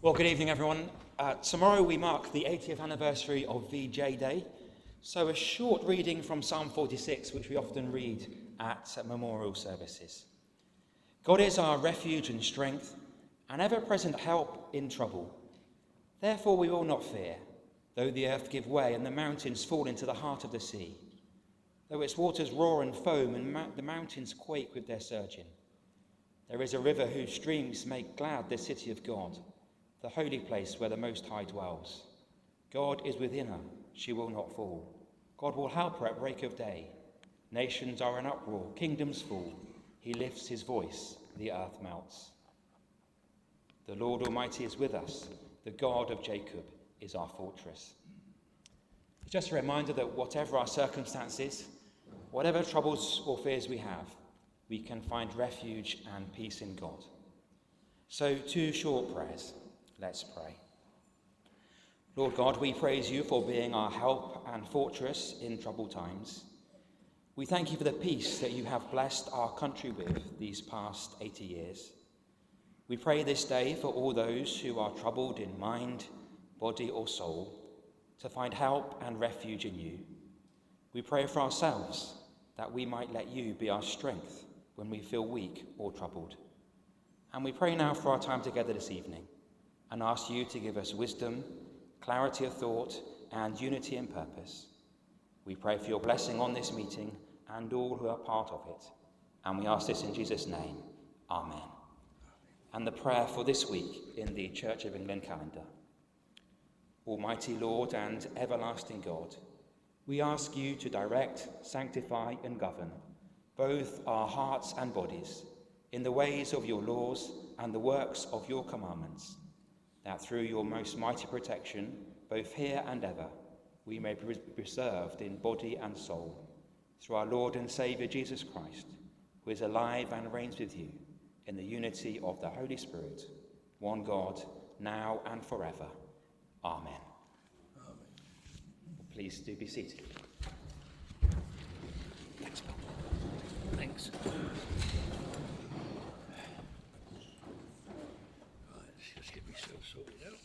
Well, good evening, everyone. Tomorrow we mark the 80th anniversary of VJ Day. So a short reading from Psalm 46, which we often read at memorial services. God is our refuge and strength, an ever-present help in trouble. Therefore we will not fear, though the earth give way and the mountains fall into the heart of the sea, though its waters roar and foam and the mountains quake with their surging. There is a river whose streams make glad the city of God, the holy place where the Most High dwells. God is within her, she will not fall. God will help her at break of day. Nations are in uproar, kingdoms fall. He lifts his voice, the earth melts. The Lord Almighty is with us. The God of Jacob is our fortress. It's just a reminder that whatever our circumstances, whatever troubles or fears we have, we can find refuge and peace in God. So, two short prayers. Let's pray. Lord God, we praise you for being our help and fortress in troubled times. We thank you for the peace that you have blessed our country with these past 80 years. We pray this day for all those who are troubled in mind, body or soul, to find help and refuge in you. We pray for ourselves that we might let you be our strength when we feel weak or troubled. And we pray now for our time together this evening, and ask you to give us wisdom, clarity of thought, and unity in purpose. We pray for your blessing on this meeting and all who are part of it. And we ask this in Jesus' name. Amen. And the prayer for this week in the Church of England calendar. Almighty Lord and everlasting God, we ask you to direct, sanctify, and govern both our hearts and bodies in the ways of your laws and the works of your commandments, that through your most mighty protection, both here and ever, we may be preserved in body and soul, through our Lord and Saviour Jesus Christ, who is alive and reigns with you in the unity of the Holy Spirit, one God, now and forever. Amen. Amen. Please do be seated. Thanks, Bill. Thanks. Sorted out.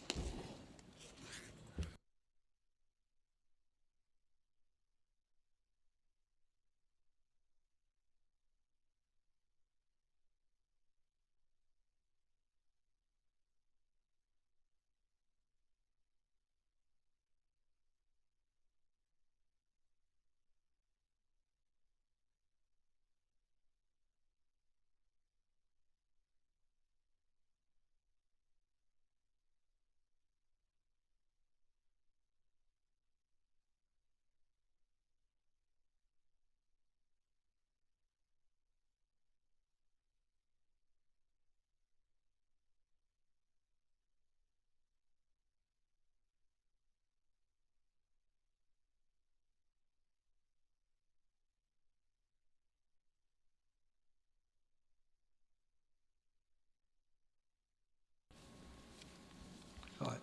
Right.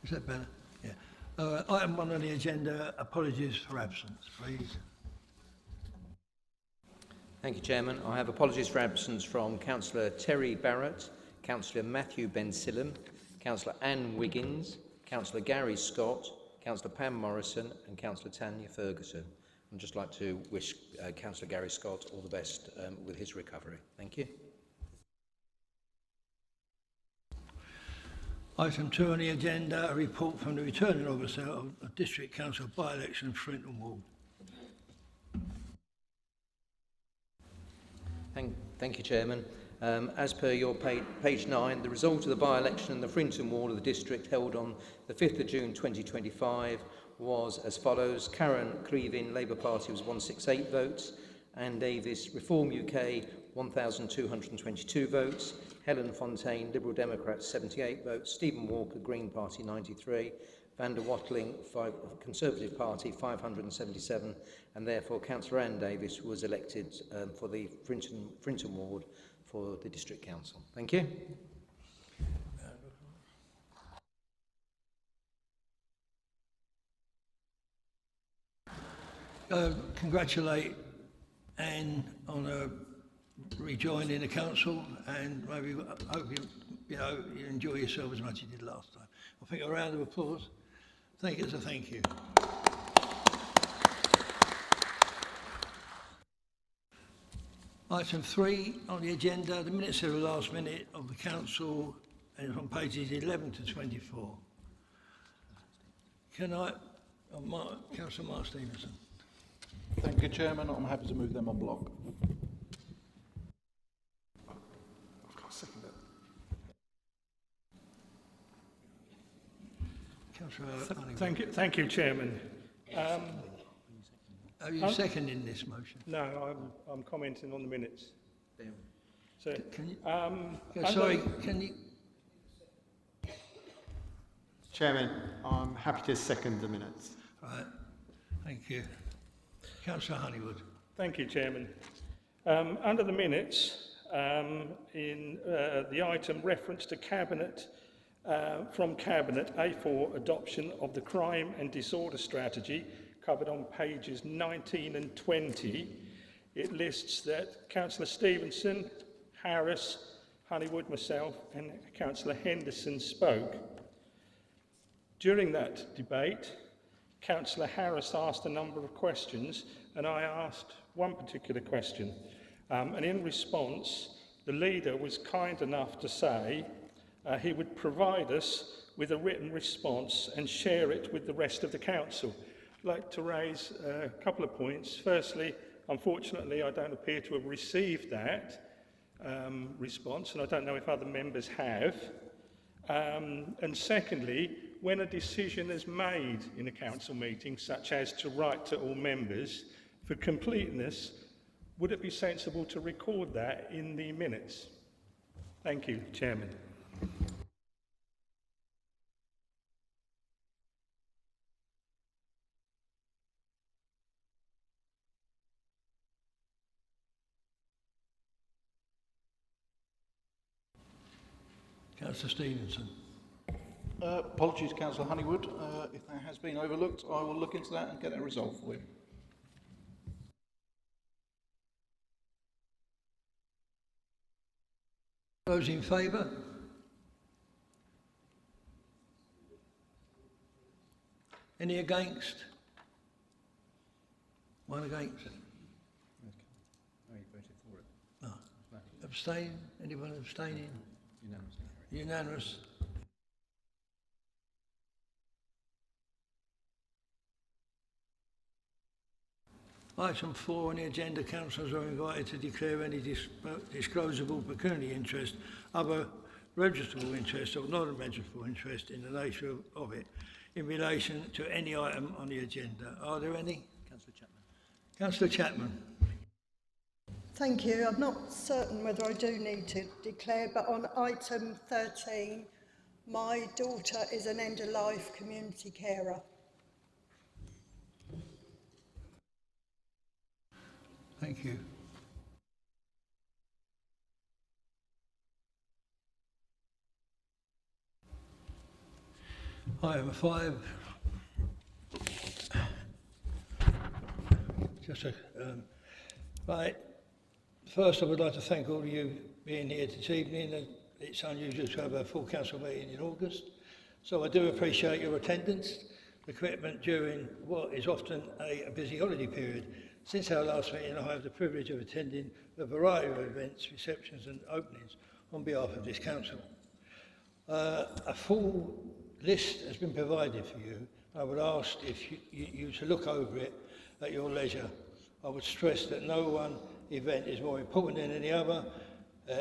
Is that better? Yeah. Item 1 on the agenda, apologies for absence, please. Thank you, Chairman. I have apologies for absence from Councillor Terry Barrett, Councillor Matthew Bensilem, Councillor Anne Wiggins, Councillor Gary Scott, Councillor Pam Morrison and Councillor Tanya Ferguson. I'd just like to wish Councillor Gary Scott all the best with his recovery. Thank you. Item 2 on the agenda, a report from the returning officer of the District Council by-election Frinton Ward. Thank you, Chairman. As per your page 9, the result of the by-election in the Frinton Ward of the district held on the 5th of June 2025 was as follows. Karen Cleavin, Labour Party, was 168 votes. Anne Davis, Reform UK, 1,222 votes. Helen Fontaine, Liberal Democrats, 78 votes. Stephen Walker, Green Party, 93. Vander Watling, Conservative Party, 577. And therefore, Councillor Anne Davis was elected for the Frinton Ward for the District Council. Thank you. Congratulate Anne on her rejoining the council, and maybe hope you you know, you enjoy yourself as much as you did last time. I think a round of applause. Thank you as a thank you. Item 3 on the agenda, the minutes of the last minute of the council, and it's on pages 11 to 24. Can I, Councillor Mark Stevenson. Thank you, Chairman. I'm happy to move them on block. Councillor Thank you, Chairman. Are you seconding this motion? No, I'm commenting on the minutes. So, Can you, under- sorry, can you? Chairman, I'm happy to second the minutes. Right, thank you. Councillor Honeywood. Thank you, Chairman. Under the minutes, in the item reference to Cabinet, from Cabinet, A4 adoption of the crime and disorder strategy covered on pages 19 and 20, it lists that Councillor Stevenson, Harris, Honeywood, myself and Councillor Henderson spoke. During that debate, Councillor Harris asked a number of questions and I asked one particular question. And in response, the leader was kind enough to say he would provide us with a written response and share it with the rest of the council. I'd like to raise a couple of points. Firstly, unfortunately, I don't appear to have received that response, and I don't know if other members have. And secondly, when a decision is made in a council meeting, such as to write to all members, for completeness, would it be sensible to record that in the minutes? Thank you, Chairman. Councillor Stevenson. Apologies, Councillor Honeywood. If that has been overlooked, I will look into that and get that resolved for you. Those in favour? Any against? One against? No, you voted for it. No. Abstain? Anyone abstaining? Unanimous. Item 4 on the agenda, councillors are invited to declare any disclosable pecuniary interest, other registrable interest or non-registrable interest in the nature of it in relation to any item on the agenda. Are there any? Councillor Chapman. Councillor Chapman. Thank you. I'm not certain whether I do need to declare, but on item 13, my daughter is an end-of-life community carer. Thank you. Item 5. Right. First, I would like to thank all of you being here this evening. It's unusual to have a full council meeting in August, so I do appreciate your attendance, the commitment during what is often a busy holiday period. Since our last meeting, I have the privilege of attending a variety of events, receptions and openings on behalf of this council. A full list has been provided for you. I would ask if you to look over it at your leisure. I would stress that no one event is more important than any other.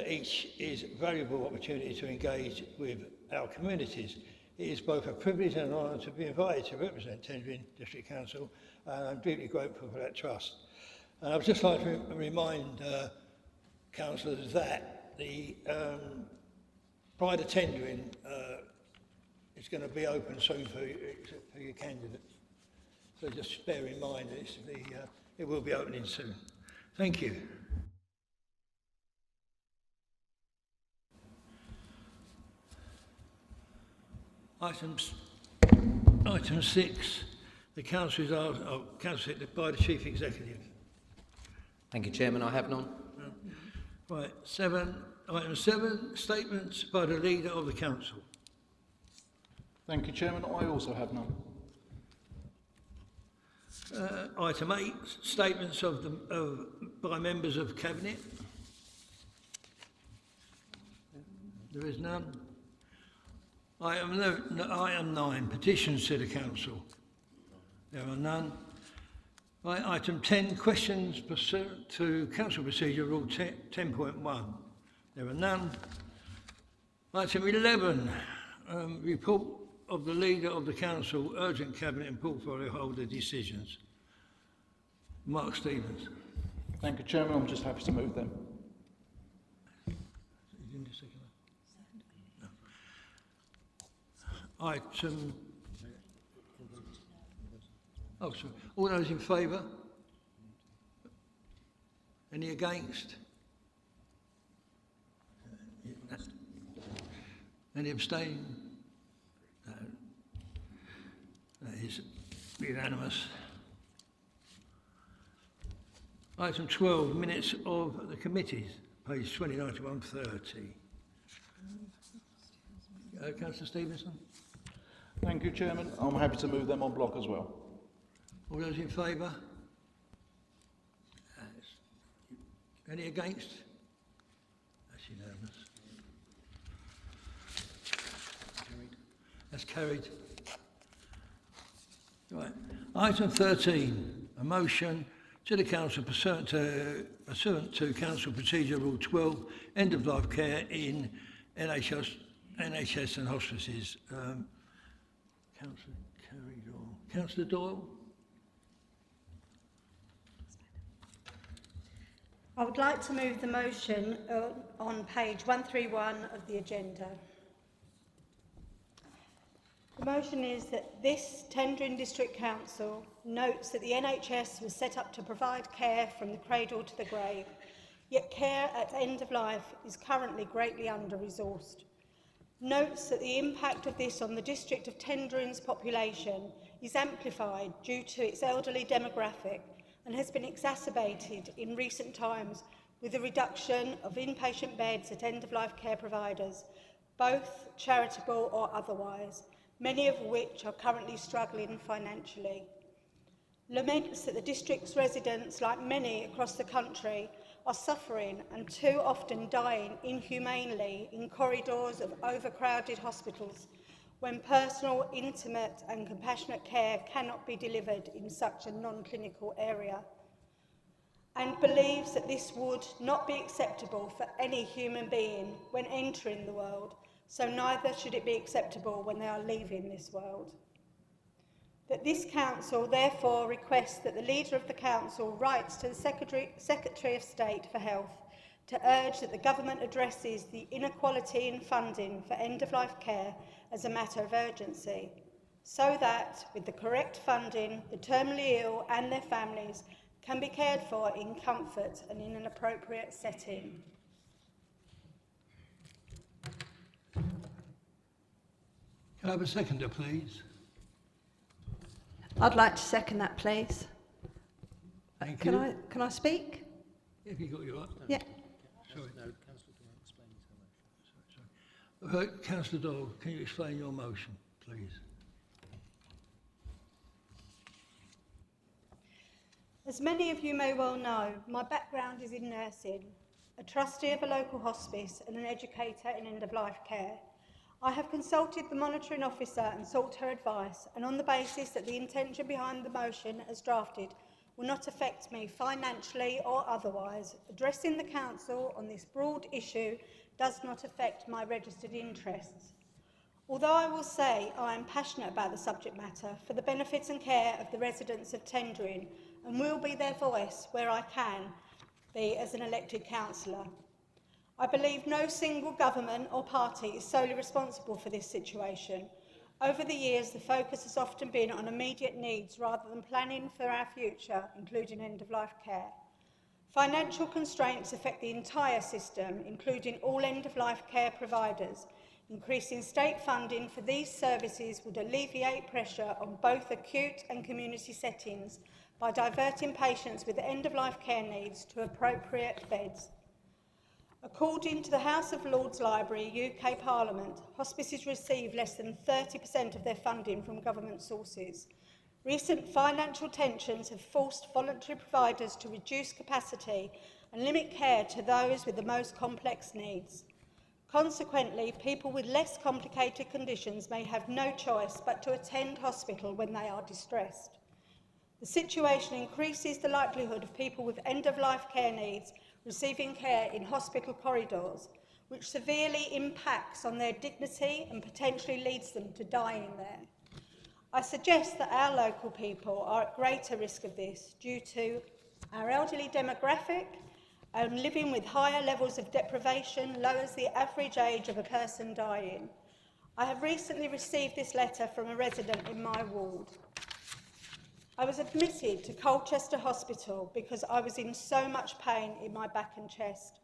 Each is a valuable opportunity to engage with our communities. It is both a privilege and an honour to be invited to represent Tendring District Council, and I'm deeply grateful for that trust. And I would just like to remind councillors that the Pride of Tendring is going to be open soon for your candidates. So just bear in mind that it will be opening soon. Thank you. Item 6, the council is asked by the Chief Executive. Thank you, Chairman. I have none. Right, item 7, statements by the Leader of the Council. Thank you, Chairman. I also have none. Item 8, statements by members of Cabinet. There is none. Item 9, petitions to the Council. There are none. Right, item 10, questions pursuant to Council Procedure Rule 10.1. There are none. Item 11, report of the Leader of the Council, urgent Cabinet and portfolio holder decisions. Mark Stevens. Thank you, Chairman. I'm just happy to move them. No. Item. Oh, sorry. All those in favour? Any against? Any abstain? No. That is unanimous. Item 12, minutes of the committees, page 29 to 130. Councillor Stevenson? Thank you, Chairman. I'm happy to move them on block as well. All those in favour? Any against? That's unanimous. That's carried. Right. Item 13, a motion to the Council pursuant to Council Procedure Rule 12, end of life care in NHS and hospices. Councillor carried on. Councillor Doyle? I would like to move the motion on page 131 of the agenda. The motion is that this Tendring District Council notes that the NHS was set up to provide care from the cradle to the grave, yet care at end of life is currently greatly under-resourced. Notes that the impact of this on the district of Tendring's population is amplified due to its elderly demographic and has been exacerbated in recent times with the reduction of inpatient beds at end-of-life care providers, both charitable or otherwise, many of which are currently struggling financially. Laments that the district's residents, like many across the country, are suffering and too often dying inhumanely in corridors of overcrowded hospitals when personal, intimate and compassionate care cannot be delivered in such a non-clinical area, and believes that this would not be acceptable for any human being when entering the world, so neither should it be acceptable when they are leaving this world. That this Council therefore requests that the Leader of the Council writes to the Secretary of State for Health to urge that the Government addresses the inequality in funding for end-of-life care as a matter of urgency, so that, with the correct funding, the terminally ill and their families can be cared for in comfort and in an appropriate setting. Can I have a seconder, please? I'd like to second that, please. Thank you. Can I speak? Have you got your up? Yeah. Sorry. No, Councillor Doyle, Councillor Doyle, can you explain your motion, please? As many of you may well know, my background is in nursing, a trustee of a local hospice and an educator in end-of-life care. I have consulted the monitoring officer and sought her advice, and on the basis that the intention behind the motion as drafted will not affect me financially or otherwise, addressing the Council on this broad issue does not affect my registered interests. Although I will say I am passionate about the subject matter for the benefit and care of the residents of Tendring and will be their voice where I can be as an elected councillor. I believe no single government or party is solely responsible for this situation. Over the years, the focus has often been on immediate needs rather than planning for our future, including end-of-life care. Financial constraints affect the entire system, including all end-of-life care providers. Increasing state funding for these services would alleviate pressure on both acute and community settings by diverting patients with end-of-life care needs to appropriate beds. According to the House of Lords Library, UK Parliament, hospices receive less than 30% of their funding from government sources. Recent financial tensions have forced voluntary providers to reduce capacity and limit care to those with the most complex needs. Consequently, people with less complicated conditions may have no choice but to attend hospital when they are distressed. The situation increases the likelihood of people with end-of-life care needs receiving care in hospital corridors, which severely impacts on their dignity and potentially leads them to dying there. I suggest that our local people are at greater risk of this due to our elderly demographic and living with higher levels of deprivation lowers the average age of a person dying. I have recently received this letter from a resident in my ward. I was admitted to Colchester Hospital because I was in so much pain in my back and chest.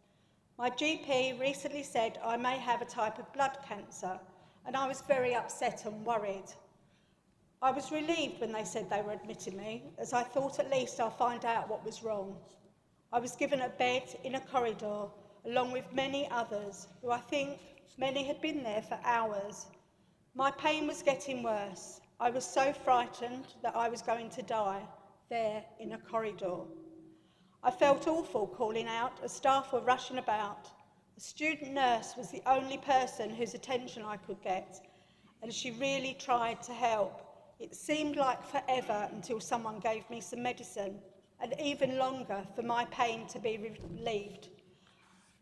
My GP recently said I may have a type of blood cancer, and I was very upset and worried. I was relieved when they said they were admitting me, as I thought at least I'll find out what was wrong. I was given a bed in a corridor, along with many others, who I think many had been there for hours. My pain was getting worse. I was so frightened that I was going to die, there in a corridor. I felt awful calling out as staff were rushing about. A student nurse was the only person whose attention I could get, and she really tried to help. It seemed like forever until someone gave me some medicine, and even longer for my pain to be relieved.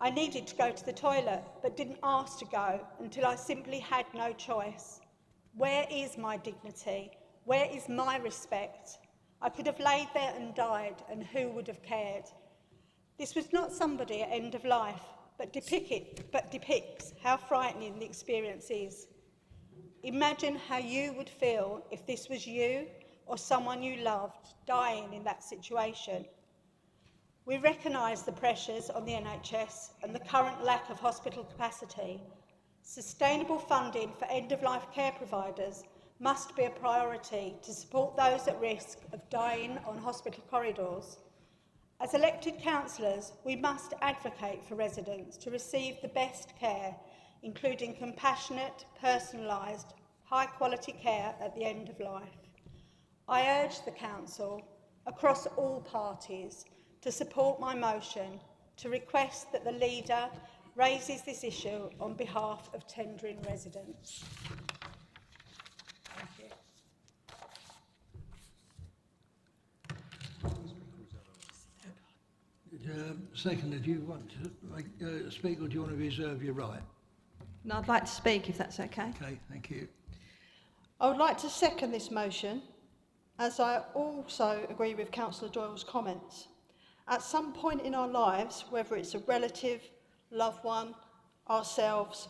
I needed to go to the toilet, but didn't ask to go until I simply had no choice. Where is my dignity? Where is my respect? I could have laid there and died, and who would have cared? This was not somebody at end of life, but depicts how frightening the experience is. Imagine how you would feel if this was you or someone you loved dying in that situation. We recognise the pressures on the NHS and the current lack of hospital capacity. Sustainable funding for end-of-life care providers must be a priority to support those at risk of dying on hospital corridors. As elected councillors, we must advocate for residents to receive the best care, including compassionate, personalised, high-quality care at the end of life. I urge the Council, across all parties, to support my motion to request that the Leader raises this issue on behalf of Tendring residents. Thank you. Seconder, do you want to speak, or do you want to reserve your right? No, I'd like to speak if that's okay. Okay, thank you. I would like to second this motion, as I also agree with Councillor Doyle's comments. At some point in our lives, whether it's a relative, loved one, ourselves,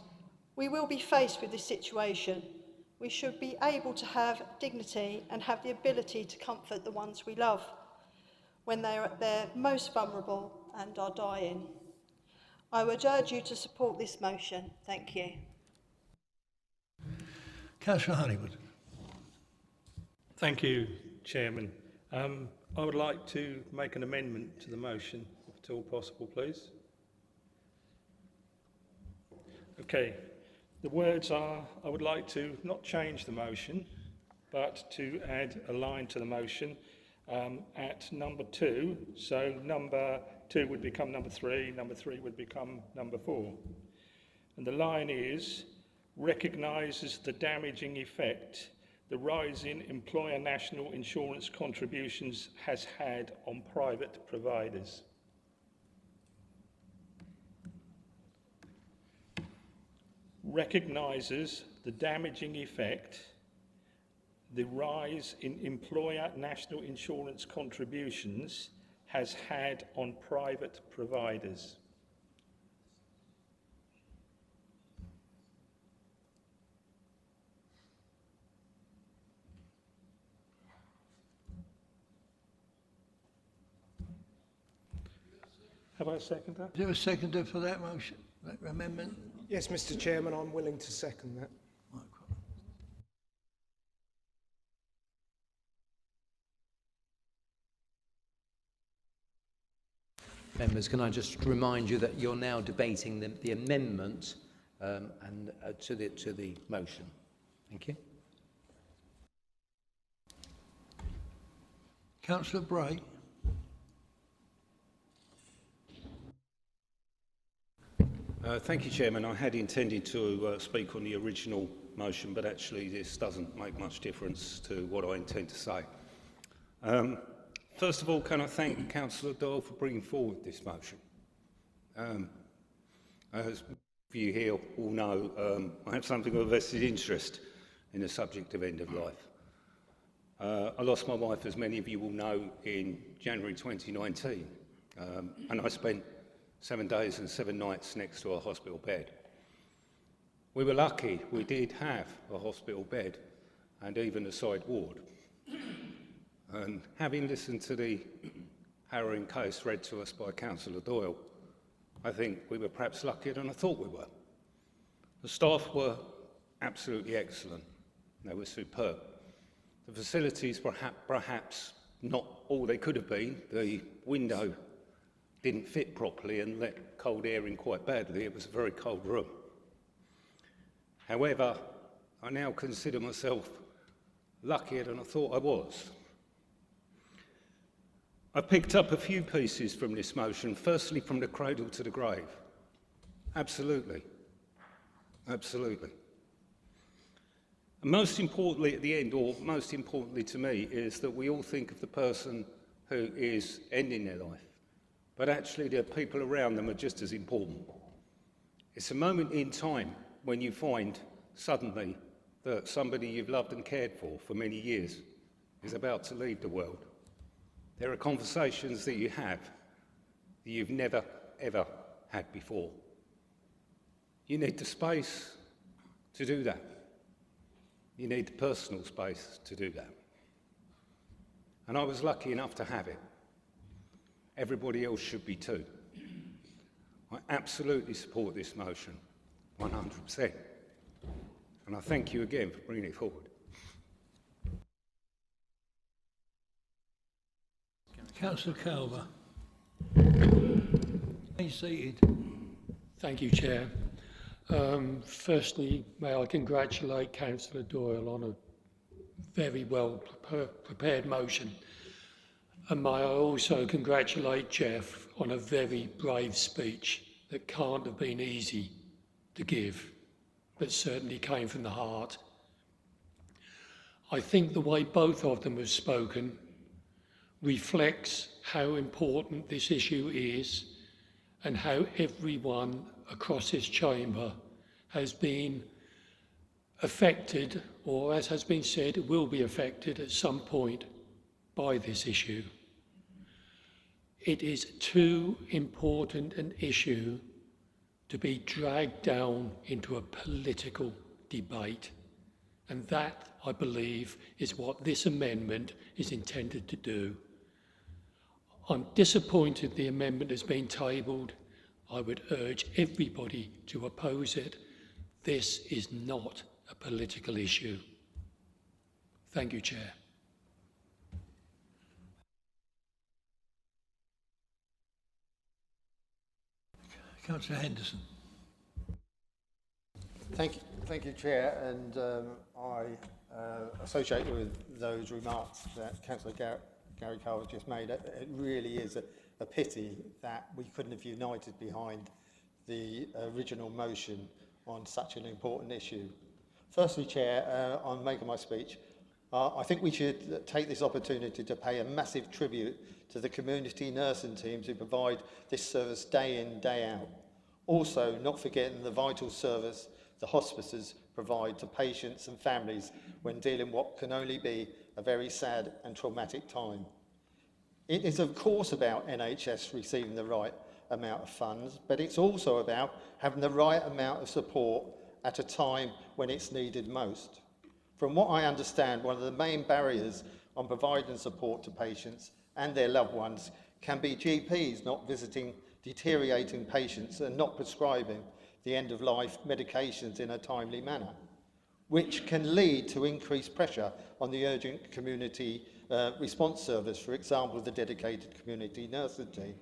we will be faced with this situation. We should be able to have dignity and have the ability to comfort the ones we love when they are at their most vulnerable and are dying. I would urge you to support this motion. Thank you. Councillor Honeywood. Thank you, Chairman. I would like to make an amendment to the motion, if at all possible, please. Okay, the words are, I would like to not change the motion, but to add a line to the motion at number 2. So number 2 would become number 3 would become number 4. And the line is, recognises the damaging effect the rise in employer national insurance contributions has had on private providers. Recognises the damaging effect the rise in employer national insurance contributions has had on private providers. Have I seconded that? Is there a seconder for that motion, that amendment? Yes, Mr. Chairman, I'm willing to second that. Members, can I just remind you that you're now debating the amendment to the motion. Thank you. Councillor Bray. Thank you, Chairman. I had intended to speak on the original motion, but actually this doesn't make much difference to what I intend to say. First of all, can I thank Councillor Doyle for bringing forward this motion? As you here all know, I have something of a vested interest in the subject of end of life. I lost my wife, as many of you will know, in January 2019, and I spent 7 days and 7 nights next to a hospital bed. We were lucky we did have a hospital bed and even a side ward. And having listened to the harrowing case read to us by Councillor Doyle, I think we were perhaps luckier than I thought we were. The staff were absolutely excellent. They were superb. The facilities were perhaps not all they could have been. The window didn't fit properly and let cold air in quite badly. It was a very cold room. However, I now consider myself luckier than I thought I was. I picked up a few pieces from this motion, firstly from the cradle to the grave. Absolutely. Absolutely. And most importantly at the end, or most importantly to me, is that we all think of the person who is ending their life, but actually the people around them are just as important. It's a moment in time when you find suddenly that somebody you've loved and cared for many years is about to leave the world. There are conversations that you have that you've never, ever had before. You need the space to do that. You need the personal space to do that. And I was lucky enough to have it. Everybody else should be too. I absolutely support this motion, 100%. And I thank you again for bringing it forward. Councillor Calver. Please seated. Thank you, Chair. Firstly, may I congratulate Councillor Doyle on a very well prepared motion. And may I also congratulate Jeff on a very brave speech that can't have been easy to give, but certainly came from the heart. I think the way both of them have spoken reflects how important this issue is and how everyone across this chamber has been affected, or as has been said, will be affected at some point by this issue. It is too important an issue to be dragged down into a political debate. And that, I believe, is what this amendment is intended to do. I'm disappointed the amendment has been tabled. I would urge everybody to oppose it. This is not a political issue. Thank you, Chair. Councillor Henderson. Thank you, Chair, and I associate with those remarks that Councillor Gary Carver just made. It really is a pity that we couldn't have united behind the original motion on such an important issue. Firstly, Chair, on making my speech, I think we should take this opportunity to pay a massive tribute to the community nursing teams who provide this service day in, day out. Also, not forgetting the vital service the hospices provide to patients and families when dealing what can only be a very sad and traumatic time. It is of course about NHS receiving the right amount of funds, but it's also about having the right amount of support at a time when it's needed most. From what I understand, one of the main barriers on providing support to patients and their loved ones can be GPs not visiting deteriorating patients and not prescribing the end-of-life medications in a timely manner, which can lead to increased pressure on the urgent community response service, for example, the dedicated community nursing team.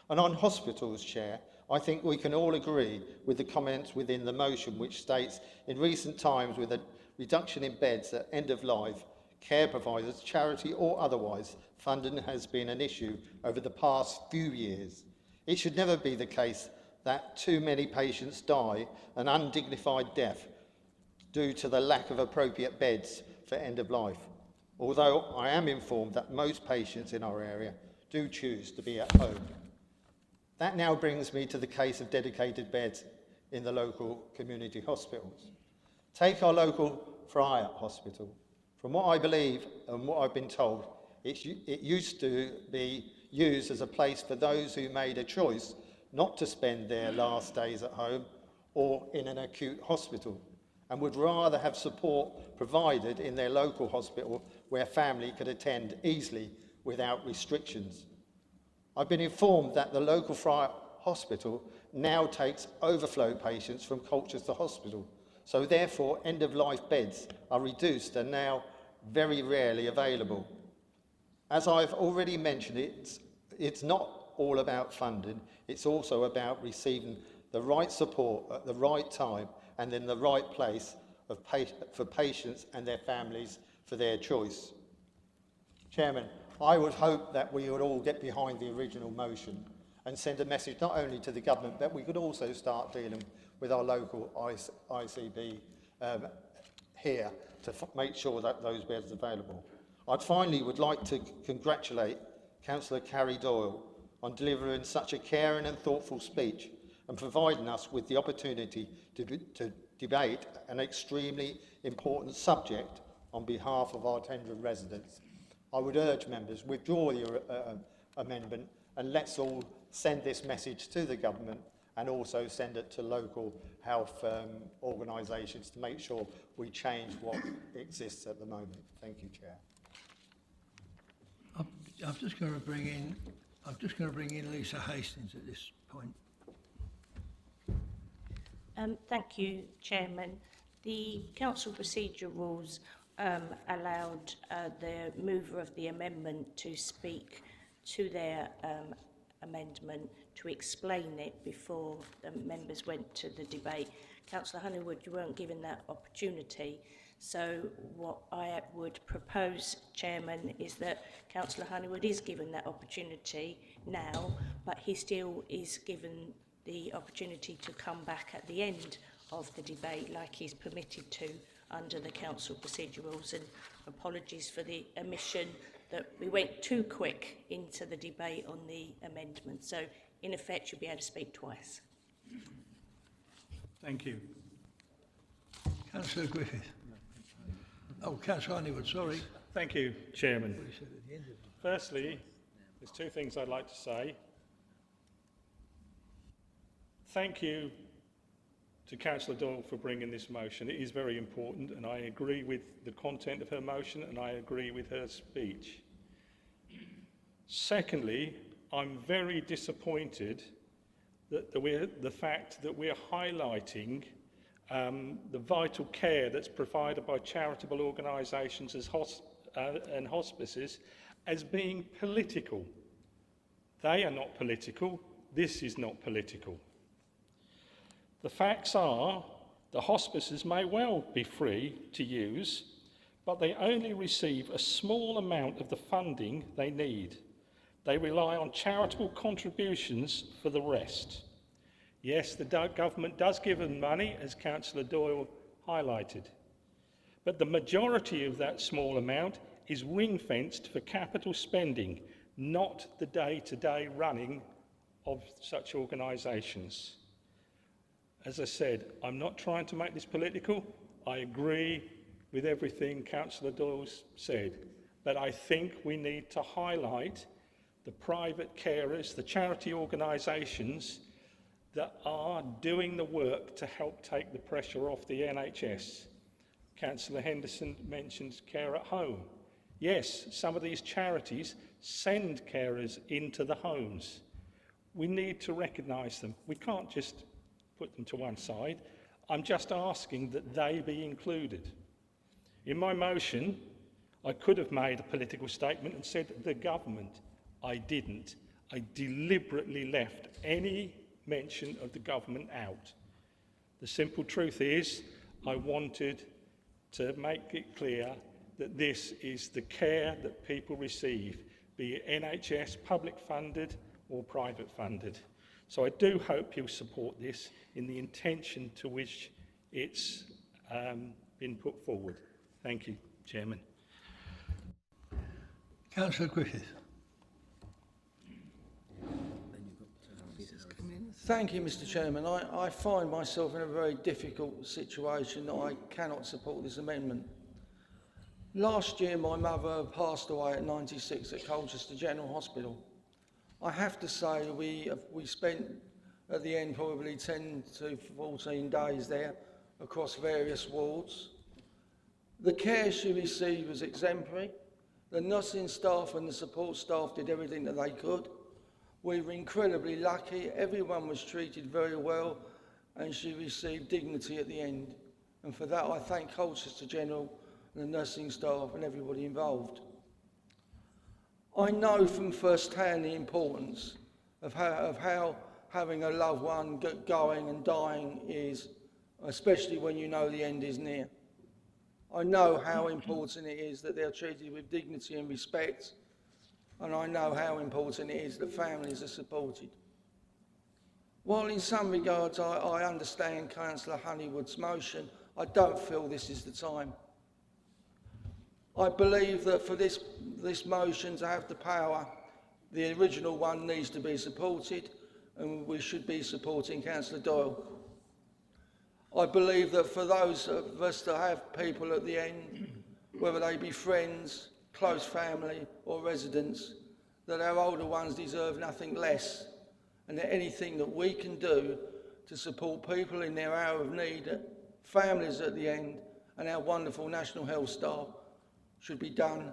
And on hospitals, Chair, I think we can all agree with the comments within the motion which states in recent times with a reduction in beds at end of life, care providers, charity or otherwise, funding has been an issue over the past few years. It should never be the case that too many patients die an undignified death due to the lack of appropriate beds for end of life. Although I am informed that most patients in our area do choose to be at home. That now brings me to the case of dedicated beds in the local community hospitals. Take our local Friar Hospital. From what I believe and what I've been told, it used to be used as a place for those who made a choice not to spend their last days at home or in an acute hospital, and would rather have support provided in their local hospital where family could attend easily without restrictions. I've been informed that the local Friar Hospital now takes overflow patients from Colchester Hospital, so therefore end-of-life beds are reduced and now very rarely available. As I've already mentioned, it's not all about funding, it's also about receiving the right support at the right time and in the right place for patients and their families for their choice. Chairman, I would hope that we would all get behind the original motion and send a message not only to the government, but we could also start dealing with our local ICB here to make sure that those beds are available. I'd finally would like to congratulate Councillor Carrie Doyle on delivering such a caring and thoughtful speech and providing us with the opportunity to debate an extremely important subject on behalf of our Tendron residents. I would urge members, withdraw your amendment and let's all send this message to the government and also send it to local health organisations to make sure we change what exists at the moment. Thank you, Chair. I'm just going to bring in Lisa Hastings at this point. Thank you, Chairman. The Council Procedure Rules allowed the mover of the amendment to speak to their amendment, to explain it before the members went to the debate. Councillor Honeywood, you weren't given that opportunity. So what I would propose, Chairman, is that Councillor Honeywood is given that opportunity now, but he still is given the opportunity to come back at the end of the debate like he's permitted to under the Council Procedure Rules, and apologies for the omission that we went too quick into the debate on the amendment. So in effect, you'll be able to speak twice. Thank you. Councillor Griffith. Oh, Councillor Honeywood, sorry. Thank you, Chairman. Firstly, there's two things I'd like to say. Thank you to Councillor Doyle for bringing this motion. It is very important, and I agree with the content of her motion and I agree with her speech. Secondly, I'm very disappointed that the fact that we're highlighting the vital care that's provided by charitable organisations and hospices as being political. They are not political. This is not political. The facts are the hospices may well be free to use, but they only receive a small amount of the funding they need. They rely on charitable contributions for the rest. Yes, the government does give them money, as Councillor Doyle highlighted, but the majority of that small amount is ring-fenced for capital spending, not the day-to-day running of such organisations. As I said, I'm not trying to make this political. I agree with everything Councillor Doyle's said, but I think we need to highlight the private carers, the charity organisations that are doing the work to help take the pressure off the NHS. Councillor Henderson mentioned care at home. Yes, some of these charities send carers into the homes. We need to recognise them. We can't just put them to one side. I'm just asking that they be included. In my motion, I could have made a political statement and said the government. I didn't. I deliberately left any mention of the government out. The simple truth is, I wanted to make it clear that this is the care that people receive, be it NHS, public funded or private funded. So I do hope you'll support this in the intention to which it's been put forward. Thank you, Chairman. Councillor Griffith. Thank you, Mr. Chairman. I find myself in a very difficult situation that I cannot support this amendment. Last year, my mother passed away at 96 at Colchester General Hospital. I have to say we spent at the end probably 10 to 14 days there across various wards. The care she received was exemplary. The nursing staff and the support staff did everything that they could. We were incredibly lucky. Everyone was treated very well and she received dignity at the end. And for that I thank Colchester General and the nursing staff and everybody involved. I know from first hand the importance of how having a loved one going and dying is, especially when you know the end is near. I know how important it is that they're treated with dignity and respect, and I know how important it is that families are supported. While in some regards I understand Councillor Honeywood's motion, I don't feel this is the time. I believe that for this motion to have the power, the original one needs to be supported, and we should be supporting Councillor Doyle. I believe that for those of us that have people at the end, whether they be friends, close family or residents, that our older ones deserve nothing less, and that anything that we can do to support people in their hour of need, families at the end, and our wonderful National Health staff should be done,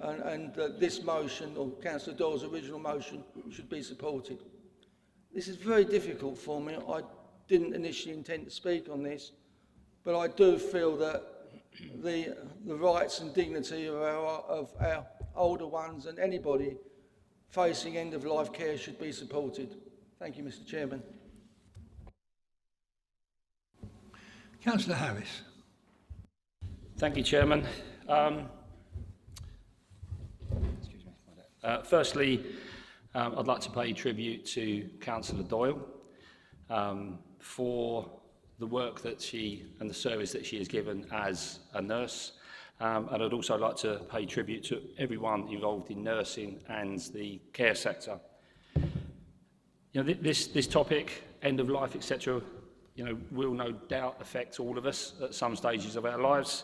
and this motion, or Councillor Doyle's original motion, should be supported. This is very difficult for me. I didn't initially intend to speak on this, but I do feel that the rights and dignity of our older ones and anybody facing end-of-life care should be supported. Thank you, Mr. Chairman. Councillor Harris. Thank you, Chairman. Firstly, I'd like to pay tribute to Councillor Doyle for the work that she and the service that she has given as a nurse. And I'd also like to pay tribute to everyone involved in nursing and the care sector. You know, this topic, end of life, etc., will no doubt affect all of us at some stages of our lives.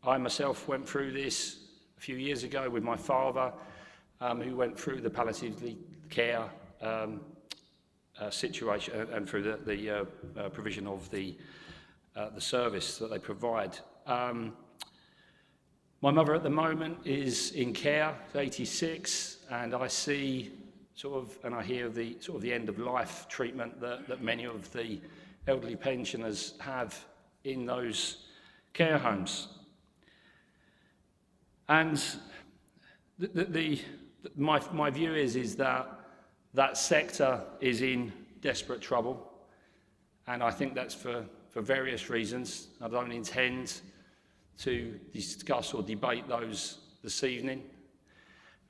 I myself went through this a few years ago with my father, who went through the palliative care situation and through the provision of the service that they provide. My mother at the moment is in care, 86, and I see and I hear the end of life treatment that many of the elderly pensioners have in those care homes. And my view is that sector is in desperate trouble, and I think that's for various reasons. I don't intend to discuss or debate those this evening.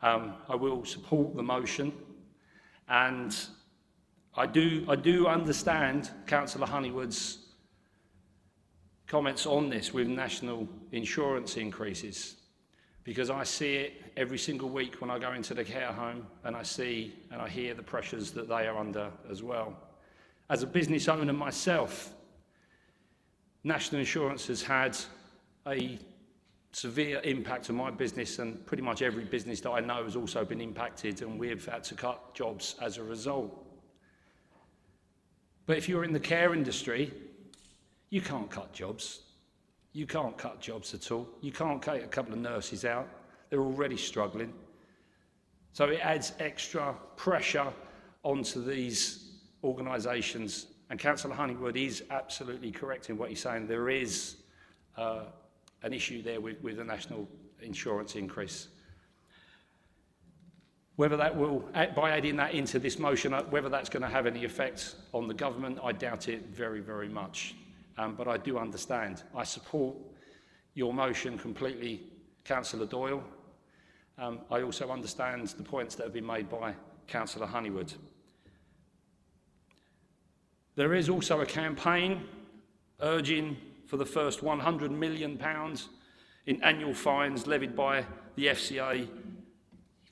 I will support the motion, and I do understand Councillor Honeywood's comments on this with national insurance increases, because I see it every single week when I go into the care home, and I see and I hear the pressures that they are under as well. As a business owner myself, national insurance has had a severe impact on my business, and pretty much every business that I know has also been impacted, and we've had to cut jobs as a result. But if you're in the care industry, you can't cut jobs. You can't cut jobs at all. You can't take a couple of nurses out. They're already struggling. So it adds extra pressure onto these organisations. And Councillor Honeywood is absolutely correct in what he's saying. There is an issue there with the national insurance increase. Whether that will, by adding that into this motion, whether that's going to have any effect on the government, I doubt it very, very much. But I do understand. I support your motion completely, Councillor Doyle. I also understand the points that have been made by Councillor Honeywood. There is also a campaign urging for the first £100 million in annual fines levied by the FCA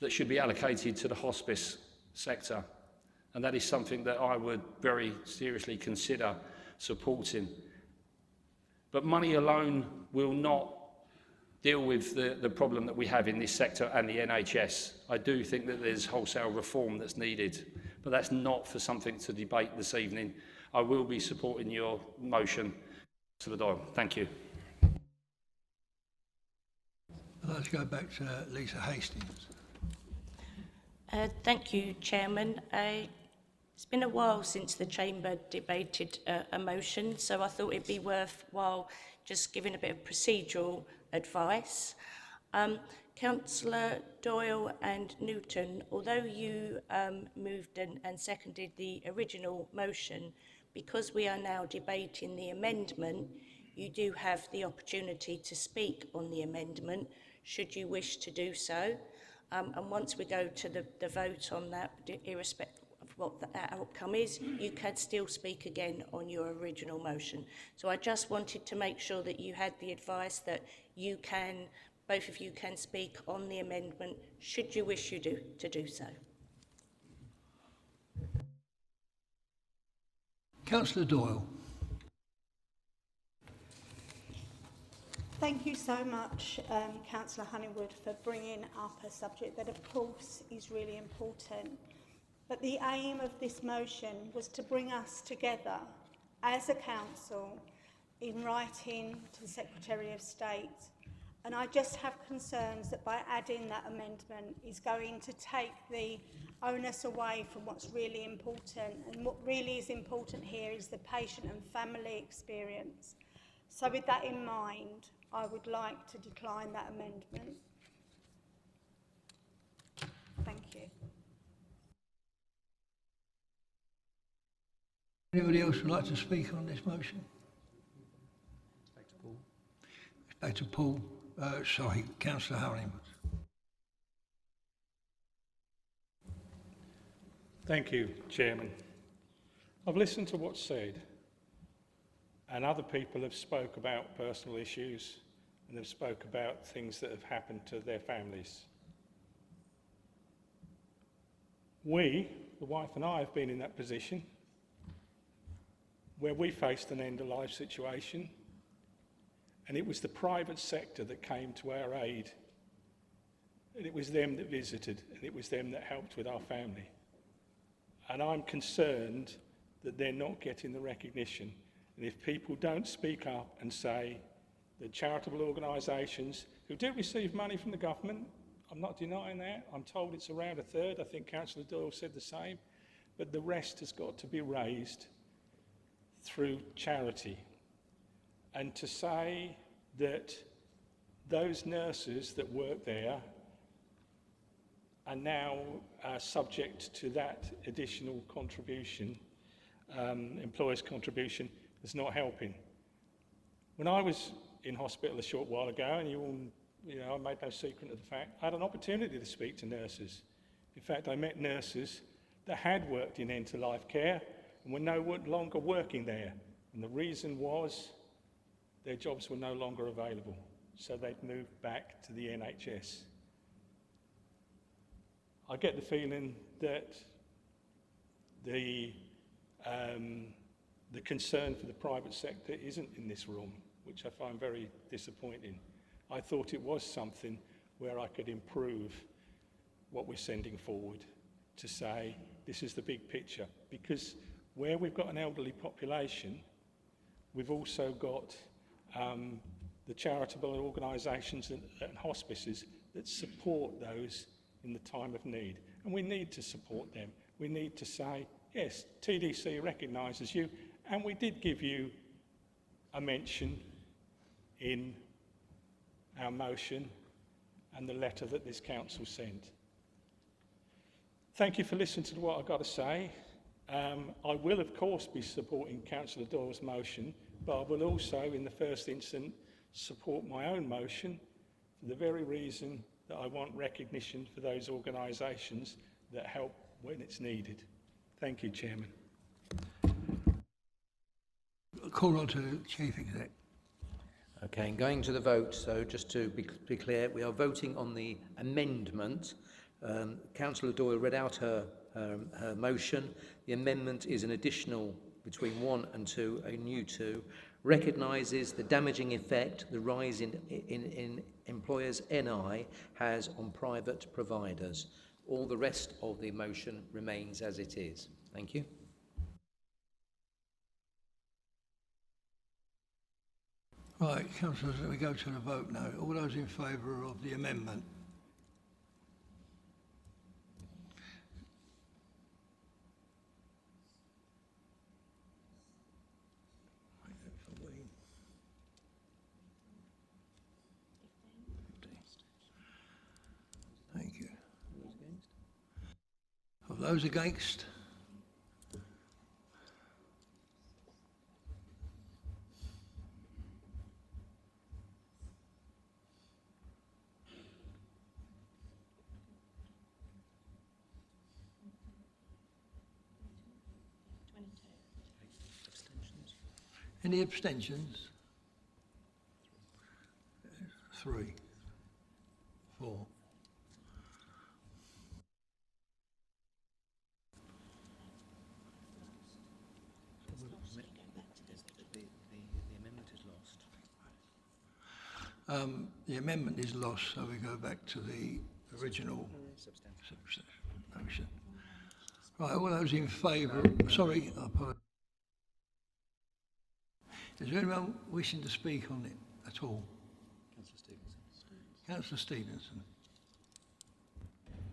that should be allocated to the hospice sector. And that is something that I would very seriously consider supporting. But money alone will not deal with the problem that we have in this sector and the NHS. I do think that there's wholesale reform that's needed, but that's not for something to debate this evening. I will be supporting your motion, Councillor Doyle. Thank you. I'd like to go back to Lisa Hastings. Thank you, Chairman. It's been a while since the Chamber debated a motion, so I thought it'd be worthwhile just giving a bit of procedural advice. Councillor Doyle and Newton, although you moved and seconded the original motion, because we are now debating the amendment, you do have the opportunity to speak on the amendment, should you wish to do so. And once we go to the vote on that, irrespective of what the outcome is, you can still speak again on your original motion. So I just wanted to make sure that you had the advice that you can, both of you can speak on the amendment, should you wish to do so. Councillor Doyle. Thank you so much, Councillor Honeywood, for bringing up a subject that, of course, is really important. But the aim of this motion was to bring us together as a council in writing to the Secretary of State. And I just have concerns that by adding that amendment is going to take the onus away from what's really important. And what really is important here is the patient and family experience. So with that in mind, I would like to decline that amendment. Thank you. Anybody else would like to speak on this motion? Back to Paul. Back to Paul. Sorry, Councillor Honeywood. Thank you, Chairman. I've listened to what's said, and other people have spoke about personal issues and have spoke about things that have happened to their families. We, the wife and I, have been in that position where we faced an end-of-life situation, and it was the private sector that came to our aid, and it was them that visited, and it was them that helped with our family. And I'm concerned that they're not getting the recognition. And if people don't speak up and say that charitable organisations who do receive money from the government, I'm not denying that, I'm told it's around a third, I think Councillor Doyle said the same, but the rest has got to be raised through charity. And to say that those nurses that work there are now subject to that additional contribution, employer's contribution, is not helping. When I was in hospital a short while ago, and I made no secret of the fact, I had an opportunity to speak to nurses. In fact, I met nurses that had worked in end-to-life care and were no longer working there. And the reason was their jobs were no longer available. So they'd moved back to the NHS. I get the feeling that the concern for the private sector isn't in this room, which I find very disappointing. I thought it was something where I could improve what we're sending forward to say this is the big picture, because where we've got an elderly population, we've also got the charitable organisations and hospices that support those in the time of need. And we need to support them. We need to say, yes, TDC recognises you, and we did give you a mention in our motion and the letter that this council sent. Thank you for listening to what I've got to say. I will, of course, be supporting Councillor Doyle's motion, but I will also, in the first instance, support my own motion for the very reason that I want recognition for those organisations that help when it's needed. Thank you, Chairman. Call on to Chief Exec. Okay, and going to the vote, so just to be clear, we are voting on the amendment. Councillor Doyle read out her motion. The amendment is an additional between 1 and 2, a new 2, recognises the damaging effect the rise in employers' NI has on private providers. All the rest of the motion remains as it is. Thank you. Right, councillors, we go to the vote now. All those in favour of the amendment? Thank you. Of those against? Any abstentions? 3, 4. The amendment is lost, so we go back to the original motion. Right, all those in favour, sorry, I apologise. Is there anyone wishing to speak on it at all? Councillor Stevenson.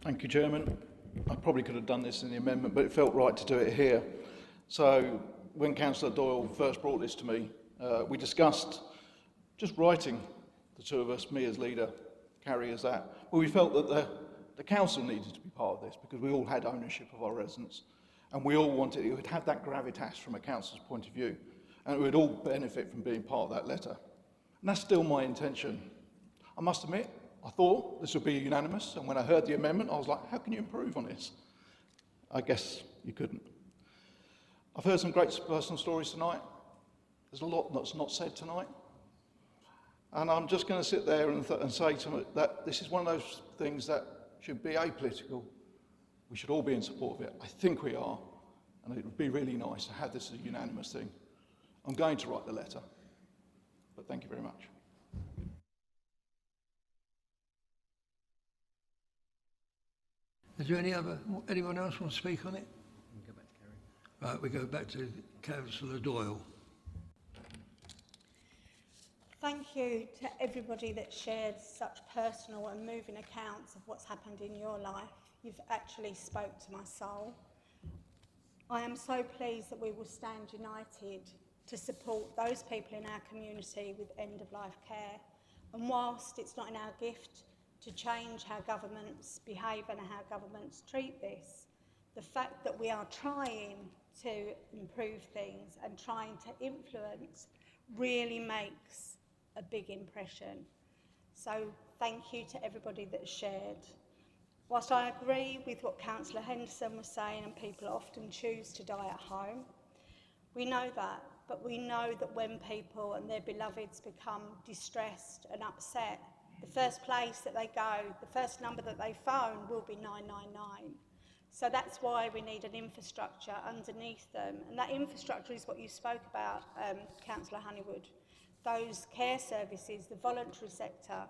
Thank you, Chairman. I probably could have done this in the amendment, but it felt right to do it here. So when Councillor Doyle first brought this to me, we discussed just writing, the two of us, me as leader, Carrie as that. Well, we felt that the council needed to be part of this because we all had ownership of our residents and we all wanted, it would have that gravitas from a council's point of view and it would all benefit from being part of that letter. And that's still my intention. I must admit, I thought this would be unanimous, and when I heard the amendment, I was like, how can you improve on this? I guess you couldn't. I've heard some great personal stories tonight. There's a lot that's not said tonight. And I'm just going to sit there and say to them that this is one of those things that should be apolitical. We should all be in support of it. I think we are, and it would be really nice to have this as a unanimous thing. I'm going to write the letter, but thank you very much. Is there anyone else want to speak on it? We'll go back to Carrie. Right, we go back to Councillor Doyle. Thank you to everybody that shared such personal and moving accounts of what's happened in your life. You've actually spoke to my soul. I am so pleased that we will stand united to support those people in our community with end-of-life care. And whilst it's not in our gift to change how governments behave and how governments treat this, the fact that we are trying to improve things and trying to influence really makes a big impression. So thank you to everybody that shared. Whilst I agree with what Councillor Henderson was saying, and people often choose to die at home, we know that, but we know that when people and their beloveds become distressed and upset, the first place that they go, the first number that they phone will be 999. So that's why we need an infrastructure underneath them. And that infrastructure is what you spoke about, Councillor Honeywood. Those care services, the voluntary sector,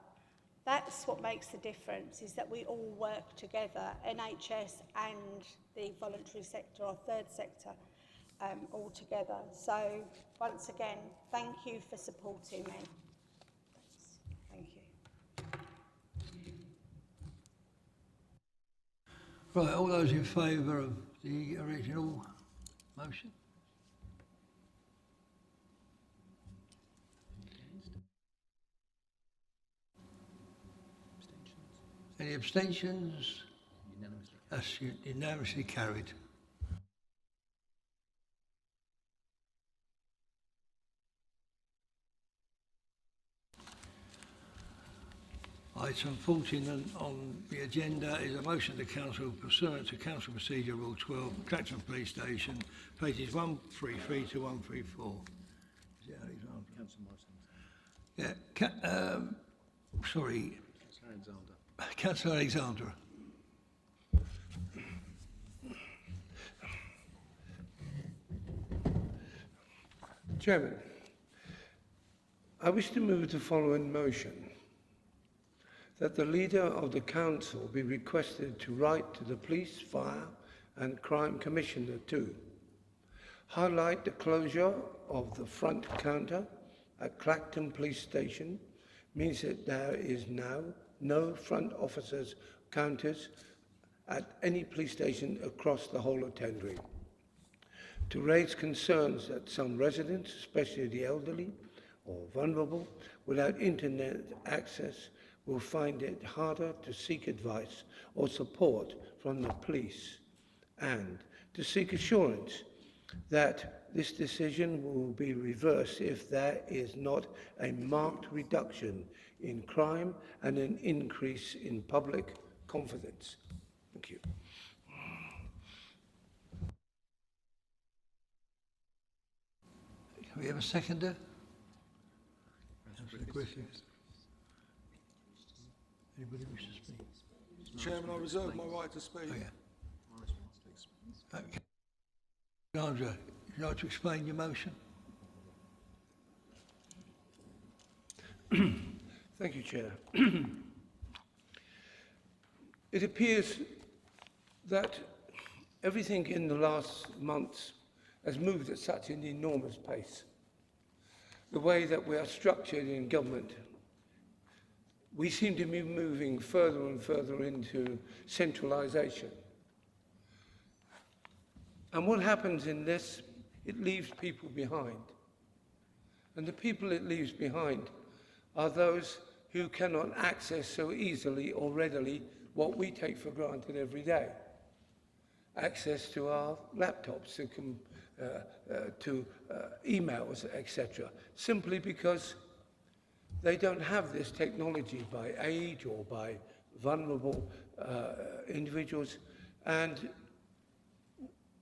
that's what makes the difference, is that we all work together, NHS and the voluntary sector or third sector, all together. So once again, thank you for supporting me. Thank you. Right, all those in favour of the original motion? Any abstentions? That's unanimously carried. Item 14 on the agenda is a motion to council pursuant to Council Procedure Rule 12, Clacton Police Station, pages 133 to 134. Is it Alexander? Councillor Morrison. Yeah, sorry, Councillor Alexander. Councillor Alexandra. Chairman, I wish to move the following motion. That the leader of the council be requested to write to the Police, Fire and Crime Commissioner to highlight the closure of the front counter at Clacton Police Station means that there is now no front officers' counters at any police station across the whole of Tendring. To raise concerns that some residents, especially the elderly or vulnerable, without internet access will find it harder to seek advice or support from the police, and to seek assurance that this decision will be reversed if there is not a marked reduction in crime and an increase in public confidence. Thank you. Can we have a seconder? Councillor Griffiths. Anybody wish to speak? Chairman, I reserve my right to speak. Oh, yeah. Okay. Sandra, would you like to explain your motion? Thank you, Chair. It appears that everything in the last months has moved at such an enormous pace. The way that we are structured in government, we seem to be moving further and further into centralisation. And what happens in this, it leaves people behind. And the people it leaves behind are those who cannot access so easily or readily what we take for granted every day. Access to our laptops, to emails, etc. Simply because they don't have this technology by age or by vulnerable individuals. And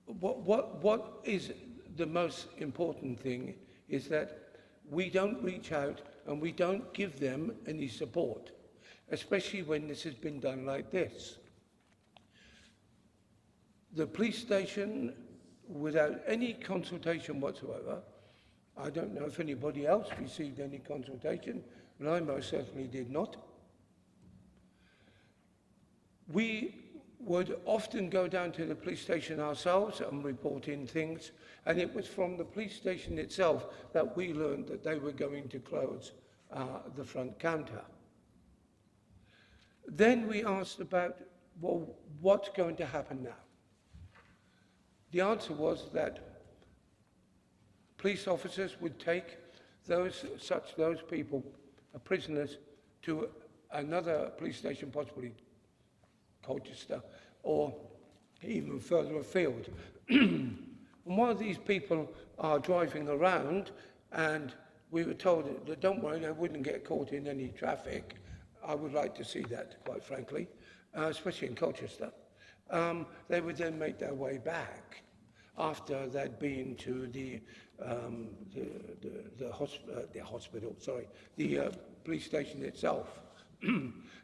what is the most important thing is that we don't reach out and we don't give them any support, especially when this has been done like this. The police station, without any consultation whatsoever, I don't know if anybody else received any consultation, but I most certainly did not. We would often go down to the police station ourselves and report in things, and it was from the police station itself that we learned that they were going to close the front counter. Then we asked about, well, what's going to happen now? The answer was that police officers would take those people, prisoners, to another police station, possibly Colchester, or even further afield. And while these people are driving around, and we were told that don't worry, they wouldn't get caught in any traffic. I would like to see that, quite frankly, especially in Colchester. They would then make their way back after they'd been to the police station itself.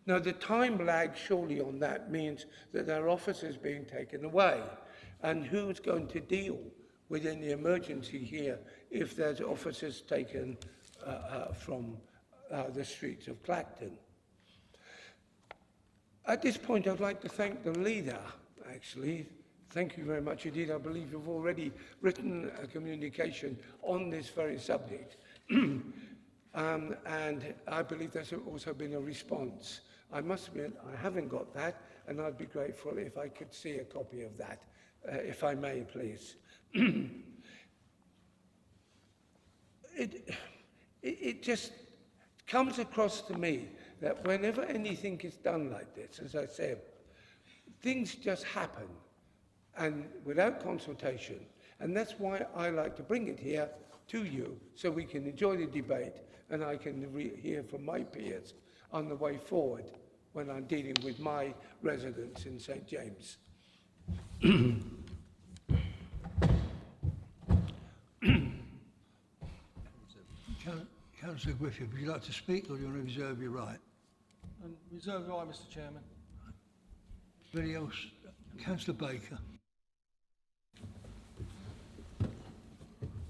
Now, the time lag surely on that means that there are officers being taken away. And who's going to deal with any emergency here if there's officers taken from the streets of Clacton? At this point, I'd like to thank the leader, actually. Thank you very much indeed. I believe you've already written a communication on this very subject. And I believe there's also been a response. I must admit, I haven't got that, and I'd be grateful if I could see a copy of that, if I may, please. It just comes across to me that whenever anything is done like this, as I said, things just happen and without consultation. And that's why I like to bring it here to you so we can enjoy the debate and I can hear from my peers on the way forward when I'm dealing with my residents in St James. Councillor Griffith, would you like to speak or do you want to reserve your right? And reserve right, Mr Chairman. Anybody else? Councillor Baker.